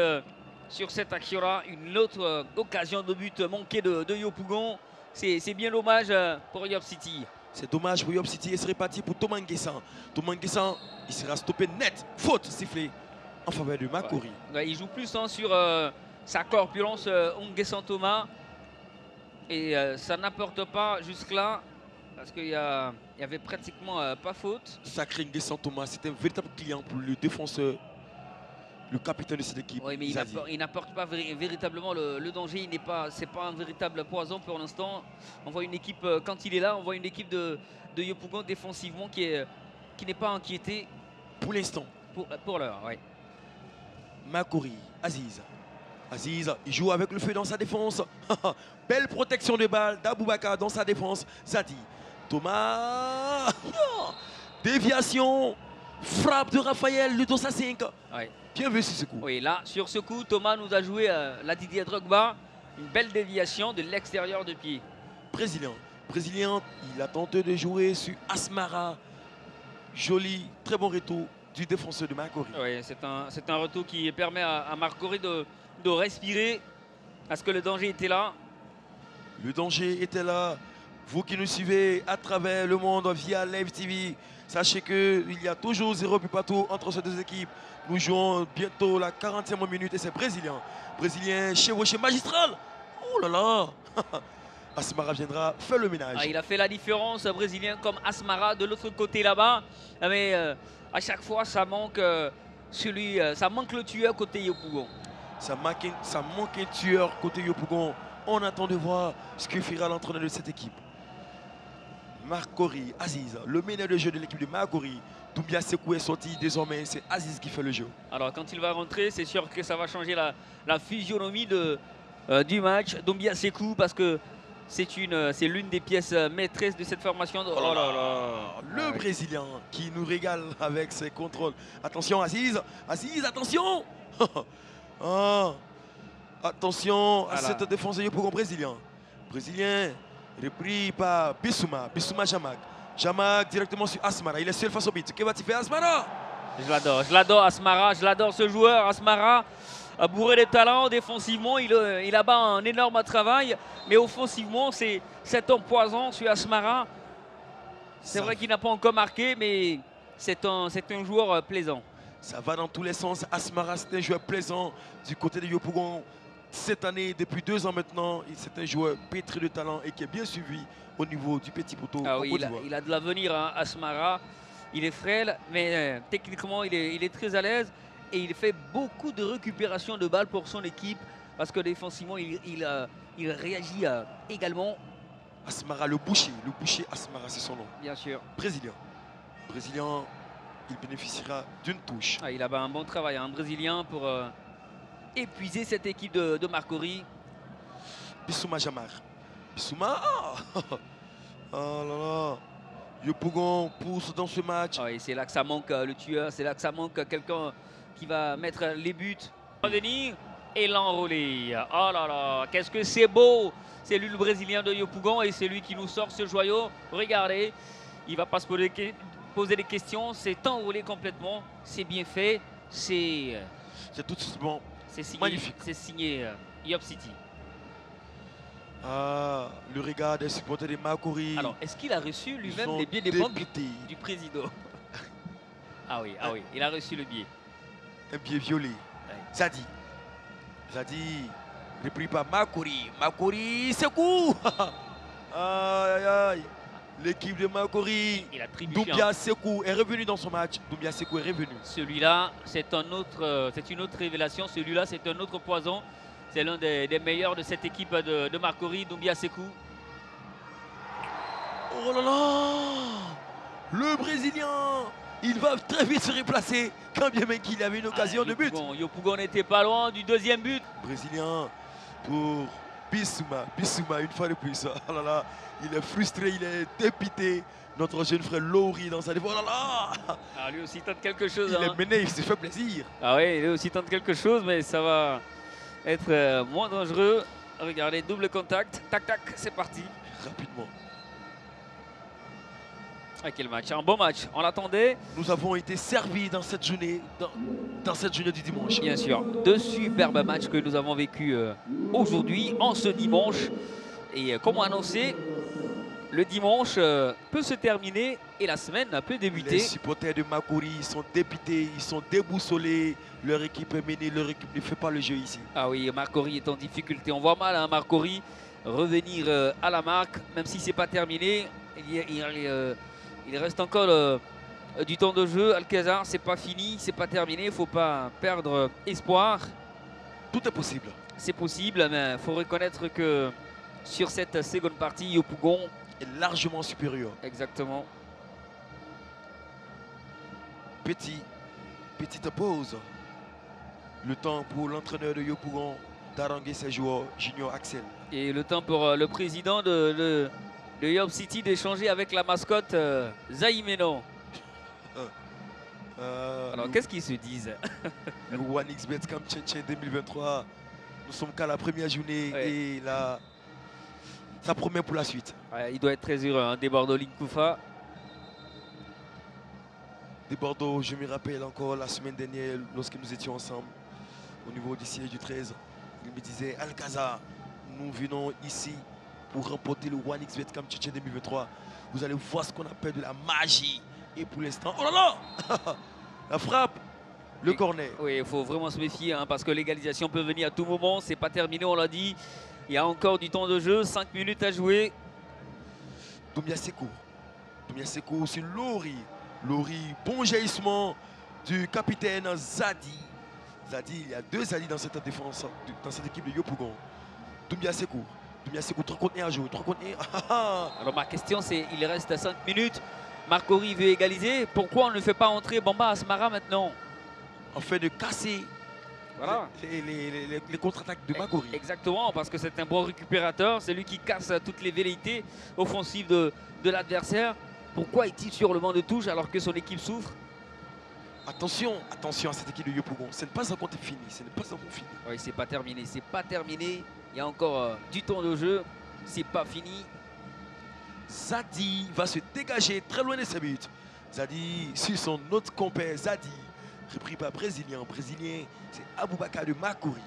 sur cette action-là, une autre occasion de but manquée de Yopougon. C'est bien dommage pour Yob City. C'est dommage pour Yob City et c'est reparti pour Thomas Nguessan. Thomas Nguessan, il sera stoppé net. Faute sifflée en faveur de Marcory. Ouais, il joue plus hein, sa corpulence Nguessan Thomas. Et ça n'apporte pas jusque-là, parce qu'il y avait pratiquement pas faute. Sacré Nguessan Thomas, c'est un véritable client pour le défenseur, le capitaine de cette équipe. Oui, mais il n'apporte pas véritablement le danger. C'est pas un véritable poison pour l'instant. On voit une équipe, quand il est là, on voit une équipe de Yopougon défensivement qui n'est pas inquiétée. Pour l'instant. Pour l'heure, oui. Makori, Aziz. Aziz, il joue avec le feu dans sa défense. Belle protection de balle d'Aboubakar dans sa défense. Zadi. Thomas. Déviation. Frappe de Raphaël, le dos à 5. Ouais. Bien vu sur ce coup. Oui, là, sur ce coup, Thomas nous a joué la Didier Drogba. Une belle déviation de l'extérieur de pied. Brésilien. Brésilien, il a tenté de jouer sur Asmara. Joli, très bon retour du défenseur de Makori. Oui, c'est un retour qui permet à Makori de respirer, parce que le danger était là. Le danger était là. Vous qui nous suivez à travers le monde via Live TV, sachez qu'il y a toujours 0 but partout entre ces deux équipes. Nous jouons bientôt la 40e minute et c'est Brésilien. Brésilien chevauché magistral. Oh là là. Asmara viendra faire le ménage. Ah, il a fait la différence, Brésilien comme Asmara de l'autre côté là-bas. Mais à chaque fois, ça manque ça manque le tueur côté Yopougon. Ça manque un tueur côté Yopougon. On attend de voir ce que fera l'entraîneur de cette équipe. Makori, Aziz, le meneur de jeu de l'équipe de Makori. Doumbia Sekou est sorti, désormais c'est Aziz qui fait le jeu. Alors quand il va rentrer, c'est sûr que ça va changer la physionomie du match. Doumbia Sekou, parce que c'est l'une des pièces maîtresses de cette formation. Oh là là. Le Brésilien qui nous régale avec ses contrôles. Attention Aziz, Aziz, attention. Oh. Attention à cette défense de Yopougon brésilien. Brésilien repris par Bissouma. Bissouma Jamak. Jamak directement sur Asmara. Il est seul face au but. Que va-t-il faire Asmara? Je l'adore Asmara. Je l'adore ce joueur. Asmara a bourré de talent. Défensivement, il abat un énorme travail. Mais offensivement, c'est un poison sur Asmara. C'est vrai qu'il n'a pas encore marqué, mais c'est un joueur plaisant. Ça va dans tous les sens. Asmara, c'est un joueur plaisant du côté de Yopougon. Cette année, depuis 2 ans maintenant, c'est un joueur pétri de talent et qui est bien suivi au niveau du petit poteau. Ah oui, il a de l'avenir, hein, Asmara. Il est frêle, mais techniquement, il est très à l'aise. Et il fait beaucoup de récupération de balles pour son équipe. Parce que défensivement, il réagit également. Asmara, le boucher Asmara, c'est son nom. Bien sûr. Brésilien, il bénéficiera d'une touche. Ah, il a un bon travail, un Brésilien pour épuiser cette équipe de Makori. Bissouma Jamar. Bissouma. Oh là là. Yopougon pousse dans ce match. Ah, c'est là que ça manque le tueur. C'est là que ça manque quelqu'un qui va mettre les buts. Denis et l'enrôler. Oh là là, qu'est-ce que c'est beau. C'est lui le Brésilien de Yopougon et c'est lui qui nous sort ce joyau. Regardez, il ne va pas se poser des questions. C'est enrôlé complètement. C'est bien fait. C'est tout simplement magnifique. C'est signé Yop City. Ah, le regard des supporters de Makori. Alors, est-ce qu'il a reçu lui-même les billets des banques du président? Ah oui, il a reçu le billet. Un billet violet. Ouais. Zadi, repris par Makori. Makori, Sekou. Aïe, aïe. L'équipe de Makori. Il a tribuché. Doumbia Sekou est revenu dans son match. Doumbia Sekou est revenu. Celui-là, c'est une autre révélation. Celui-là, c'est un autre poison. C'est l'un des meilleurs de cette équipe de Makori, Doumbia Sekou. Oh là là! Le Brésilien, il va très vite se replacer. Quand bien même qu'il avait une occasion de but. Yopougon n'était pas loin du deuxième but. Brésilien pour Bissouma. Bissouma, une fois de plus. Oh là là, il est frustré, il est dépité. Notre jeune frère Lori dans sa défense. Oh là là! Ah, lui aussi tente quelque chose. Il est mené, il se fait plaisir. Ah oui, lui aussi tente quelque chose, mais ça va être moins dangereux. Regardez, double contact. Tac, tac, c'est parti. Rapidement. Ah, quel match, un bon match, on l'attendait. Nous avons été servis dans cette journée, dans cette journée du dimanche. Bien sûr, 2 superbes matchs que nous avons vécu aujourd'hui, en ce dimanche. Et comme annoncé, le dimanche peut se terminer et la semaine peut débuter. Les supporters de Makori sont dépités, ils sont déboussolés. Leur équipe est menée, leur équipe ne fait pas le jeu ici. Ah oui, Marcory est en difficulté. On voit mal hein, Marcory revenir à la marque, même si c'est pas terminé. Il reste encore du temps de jeu. Alcazar, c'est pas fini, c'est pas terminé. Il faut pas perdre espoir. Tout est possible. C'est possible, mais il faut reconnaître que sur cette seconde partie, Yopougon est largement supérieur. Exactement. Petite pause. Le temps pour l'entraîneur de Yopougon d'haranguer ses joueurs, Junior Axel. Et le temps pour le président de Yop City d'échanger avec la mascotte Zaïmeno. Alors qu'est-ce qu'ils se disent? Le OneXBet Camp Tchétchène 2023. Nous sommes qu'à la première journée et là, ça promet pour la suite. Ouais, il doit être très heureux, hein, des Bordeaux Linkoufa. Des Bordeaux, je me rappelle encore la semaine dernière, lorsque nous étions ensemble au niveau du siège du 13, il me disait Alcazar, nous venons ici pour remporter le OneXBet Camp Tchétchène 2023. Vous allez voir ce qu'on appelle de la magie. Et pour l'instant, oh là là, la frappe, le corner. Oui, il faut vraiment se méfier hein, parce que l'égalisation peut venir à tout moment. C'est pas terminé, on l'a dit. Il y a encore du temps de jeu, 5 minutes à jouer. Doumbia Sekou sur Lori. Lori, bon jaillissement du capitaine Zadi. Zadi, il y a 2 Zadi dans cette défense, dans cette équipe de Yopougon. Doumbia Sekou, 3 contre 1 à jouer, 3 contre 1. Alors ma question c'est, il reste 5 minutes. Marcory veut égaliser. Pourquoi on ne fait pas entrer Bamba Asmara maintenant? En fait de casser les contre-attaques de Marcory. Exactement, parce que c'est un bon récupérateur. C'est lui qui casse toutes les velléités offensives de l'adversaire. Pourquoi est-il sur le banc de touche alors que son équipe souffre? Attention à cette équipe de Yopougon. Ce n'est pas encore fini. Ce n'est pas encore fini. Oui, c'est pas terminé. C'est pas terminé. Il y a encore du temps de jeu. C'est pas fini. Zadi va se dégager très loin de ses buts. Zadi sur son autre compère Zadi, repris par Brésilien. Brésilien, c'est Aboubakar de Makori.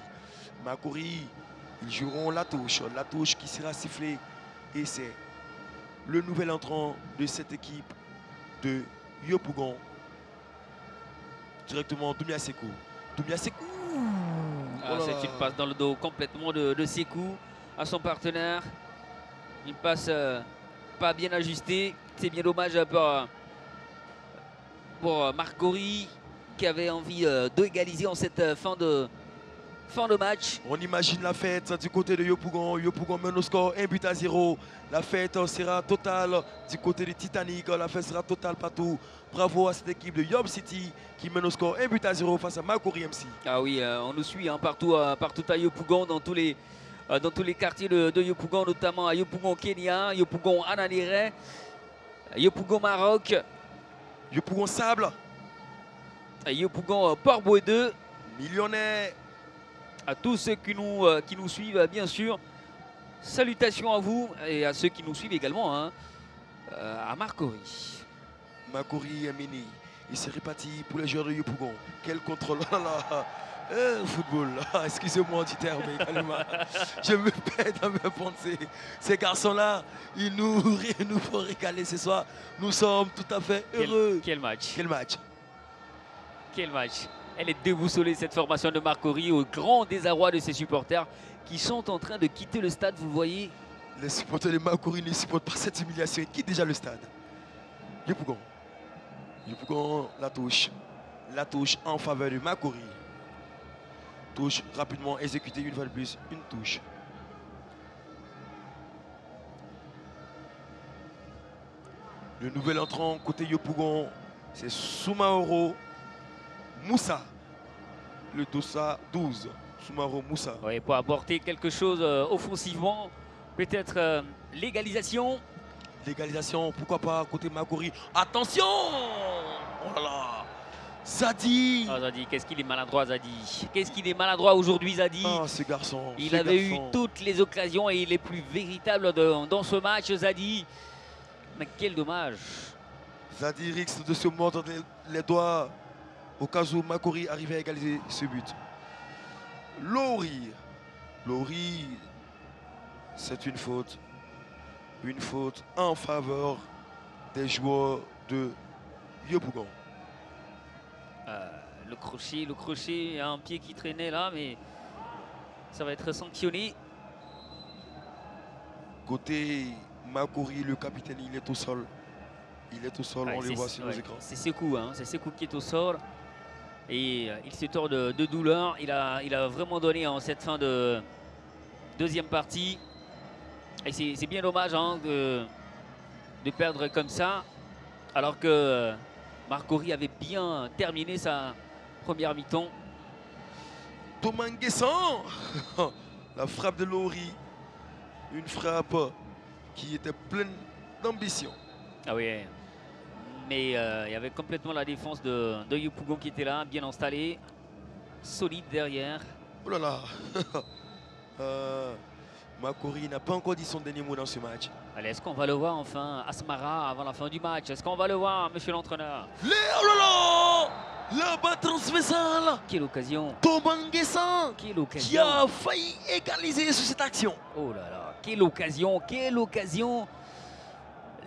Makori, ils joueront la touche qui sera sifflée. Et c'est le nouvel entrant de cette équipe de Yopougon. Directement Doumbia Sekou. Ah, c'est une passe dans le dos complètement de Sekou à son partenaire. Une passe pas bien ajusté, c'est bien dommage pour Marcory qui avait envie d'égaliser en cette fin de match. On imagine la fête du côté de Yopougon. Yopougon mène au score 1-0. La fête sera totale du côté de Titanic. La fête sera totale partout. Bravo à cette équipe de Yop City qui mène au score 1-0 face à Makori MC. Ah oui, on nous suit hein, partout à Yopougon, dans tous les quartiers de Yopougon, notamment à Yopougon Kenya, Yopougon Ananire, Yopougon Maroc, Yopougon Sable, Yopougon Port-Boué 2. Millionnaire. À tous ceux qui nous suivent, bien sûr, salutations à vous et à ceux qui nous suivent également hein, à Marcory. Marcory est mené. Il s'est réparti pour les joueurs de Yopougon. Quel contrôle. Football, excusez-moi du terme, je me perds dans mes pensées. Ces garçons-là, ils nous font régaler ce soir. Nous sommes tout à fait heureux. Quel match. Quel match. Elle est déboussolée cette formation de Marcory au grand désarroi de ses supporters qui sont en train de quitter le stade, vous voyez. Les supporters de Marcory ne supportent pas cette humiliation. Ils quittent déjà le stade. Yopougon, la touche en faveur de Marcory. Touche rapidement exécutée une fois de plus, une touche. Le nouvel entrant côté Yopougon, c'est Soumaoro Moussa. Le Dossa 12, Soumaoro Moussa. Oui, pour apporter quelque chose offensivement, peut-être l'égalisation. L'égalisation, pourquoi pas côté Marcory. Attention! Oh là là! Zadi! Oh, Zadi, qu'est-ce qu'il est maladroit, Zadi. Qu'est-ce qu'il est maladroit aujourd'hui, Zadi. Ah, ce garçon. Il avait eu toutes les occasions et il est plus véritable dans ce match, Zadi. Mais quel dommage. Zadi risque de se mordre les doigts au cas où Marcory arrivait à égaliser ce but. Lori, c'est une faute. Une faute en faveur des joueurs de Yopougon. Le crochet, un pied qui traînait là, mais ça va être sanctionné. Côté Makori, le capitaine, il est au sol. Il est au sol, Ouais, on le voit sur nos écrans. C'est Sekou, hein, c'est Sekou qui est au sol. Et il se tord de douleur. Il a vraiment donné en cette fin de deuxième partie. Et c'est bien dommage hein, de perdre comme ça. Alors que Marcory avait bien terminé sa première mi-temps. Thomas Nguessan, la frappe de Lori. Une frappe qui était pleine d'ambition. Ah oui, mais il y avait complètement la défense de Yopougon qui était là, bien installée, solide derrière. Oh là là. Makori n'a pas encore dit son dernier mot dans ce match. Allez, est-ce qu'on va le voir enfin, Asmara, avant la fin du match? Est-ce qu'on va le voir, monsieur l'entraîneur? Oh là là, la balle transversale. Quelle occasion! Thomas Nguessan Quelle occasion! qui a failli égaliser sur cette action. Oh là là, quelle occasion! Quelle occasion!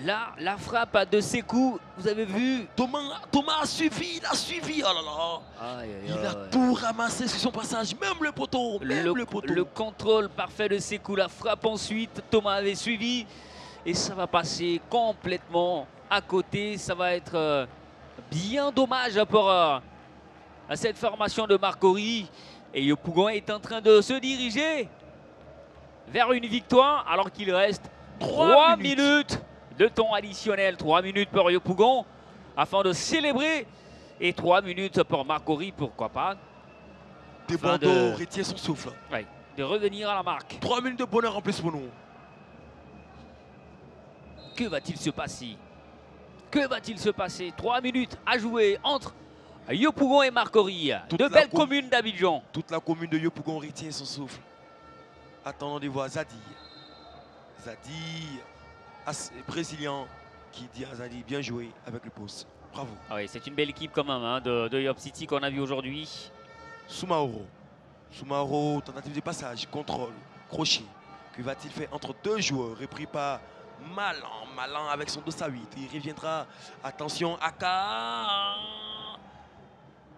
Là, la frappe de Sekou, vous avez vu? Thomas a suivi, il a suivi. Oh là là. Aïe, aïe, Il a aïe. tout ramassé sur son passage, même le poteau. Le contrôle parfait de Sekou, la frappe ensuite, Thomas avait suivi. Et ça va passer complètement à côté. Ça va être bien dommage pour à cette formation de Marcory. Et Yopougon est en train de se diriger vers une victoire alors qu'il reste 3 minutes de temps additionnel. 3 minutes pour Yopougon afin de célébrer. Et 3 minutes pour Marcory, pourquoi pas. Bordeaux retient son souffle. Ouais, de revenir à la marque. 3 minutes de bonheur en plus pour nous. Que va-t-il se passer? Que va-t-il se passer? 3 minutes à jouer entre Yopougon et Marcory. De belles communes d'Abidjan. Toute la commune de Yopougon retient son souffle. Attendons de voir Zadi. Zadi, brésilien, qui dit à Zadi, bien joué avec le poste. Bravo. Ah oui, c'est une belle équipe quand même hein, de Yop City qu'on a vu aujourd'hui. Soumaoro. Soumaoro, tentative de passage, contrôle, crochet. Que va-t-il faire entre deux joueurs? Repris par Malan avec son 2 à 8. Il reviendra. Attention, Aka.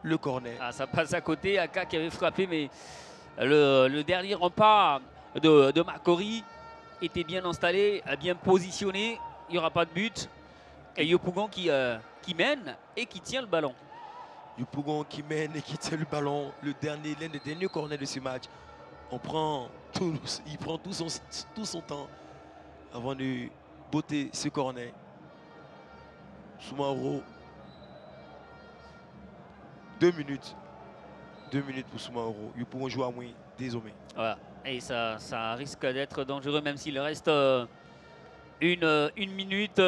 Le corner. Ah, ça passe à côté. Aka qui avait frappé, mais le dernier rempart de Marcory était bien installé, bien positionné. Il n'y aura pas de but. Et Yopougon qui mène et qui tient le ballon. Yopougon qui mène et qui tient le ballon. L'un des derniers corners de ce match. Il prend tout son temps avant de botter ce corner. Soumaoro. 2 minutes. 2 minutes pour Soumaoro. Yopougon joue à moins désormais. Voilà. Et ça risque d'être dangereux même s'il reste une minute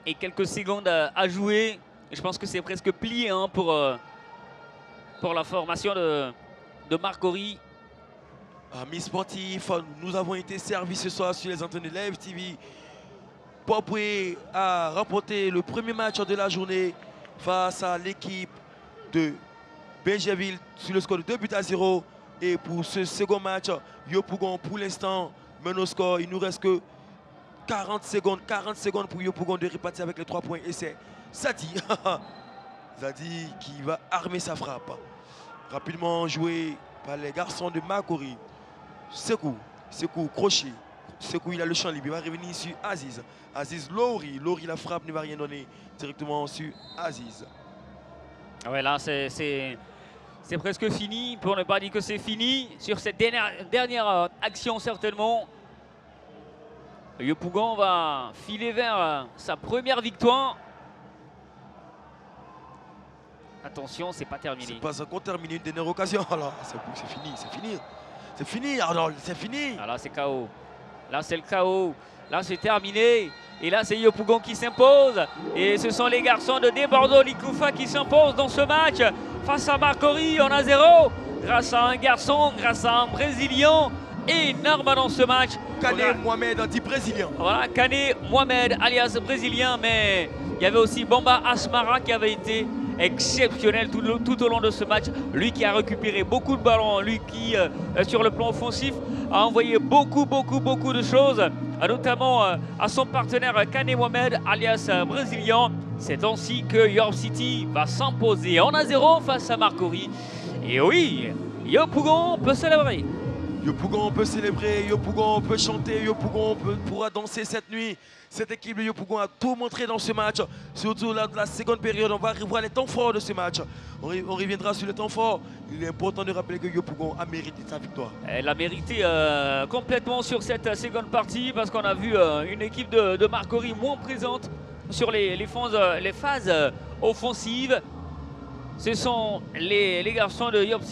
et quelques secondes à jouer. Et je pense que c'est presque plié hein, pour la formation de Marcory. Amis sportifs, nous avons été servis ce soir sur les antennes de Live TV. Popoué a remporté le premier match de la journée face à l'équipe de Benjerville sur le score de 2-0. Et pour ce second match, Yopougon pour l'instant mène au score. Il nous reste que 40 secondes pour Yopougon de repartir avec les 3 points. Et c'est Zadi. Zadi qui va armer sa frappe. Rapidement joué par les garçons de Marcory. Sekou, crochet. Sekou, il a le champ libre. Il va revenir sur Aziz. Aziz, Lori, la frappe ne va rien donner directement sur Aziz. Ouais, là, c'est presque fini, pour ne pas dire que c'est fini. Sur cette dernière action, certainement. Yopougon va filer vers sa première victoire. Attention, c'est pas terminé. C'est pas encore terminé, une dernière occasion. Alors, c'est fini, c'est fini. C'est fini, Arnold, c'est fini. Ah, là, c'est KO. Là, c'est le KO. Là, c'est terminé. Et là, c'est Yopougon qui s'impose. Et ce sont les garçons de Bordeaux Likoufa qui s'imposent dans ce match. Face à Marcory, on a 0. Grâce à un garçon, grâce à un Brésilien énorme dans ce match. Kane Mohamed, dit Brésilien. Voilà, Kane Mohamed, alias Brésilien. Mais il y avait aussi Bamba Asmara qui avait été exceptionnel tout au long de ce match. Lui qui a récupéré beaucoup de ballons, lui qui, sur le plan offensif, a envoyé beaucoup de choses. notamment à son partenaire Kane Mohamed, alias brésilien. C'est ainsi que York City va s'imposer en 1-0 face à Marcory. Et oui, Yopougon peut célébrer. Yopougon peut célébrer, Yopougon peut chanter, Yopougon pourra danser cette nuit. Cette équipe de Yopougon a tout montré dans ce match, surtout la seconde période. On va revoir les temps forts de ce match. On reviendra sur les temps forts. Il est important de rappeler que Yopougon a mérité sa victoire. Elle a mérité complètement sur cette seconde partie parce qu'on a vu une équipe de Marcory moins présente sur les phases offensives. Ce sont les garçons de York City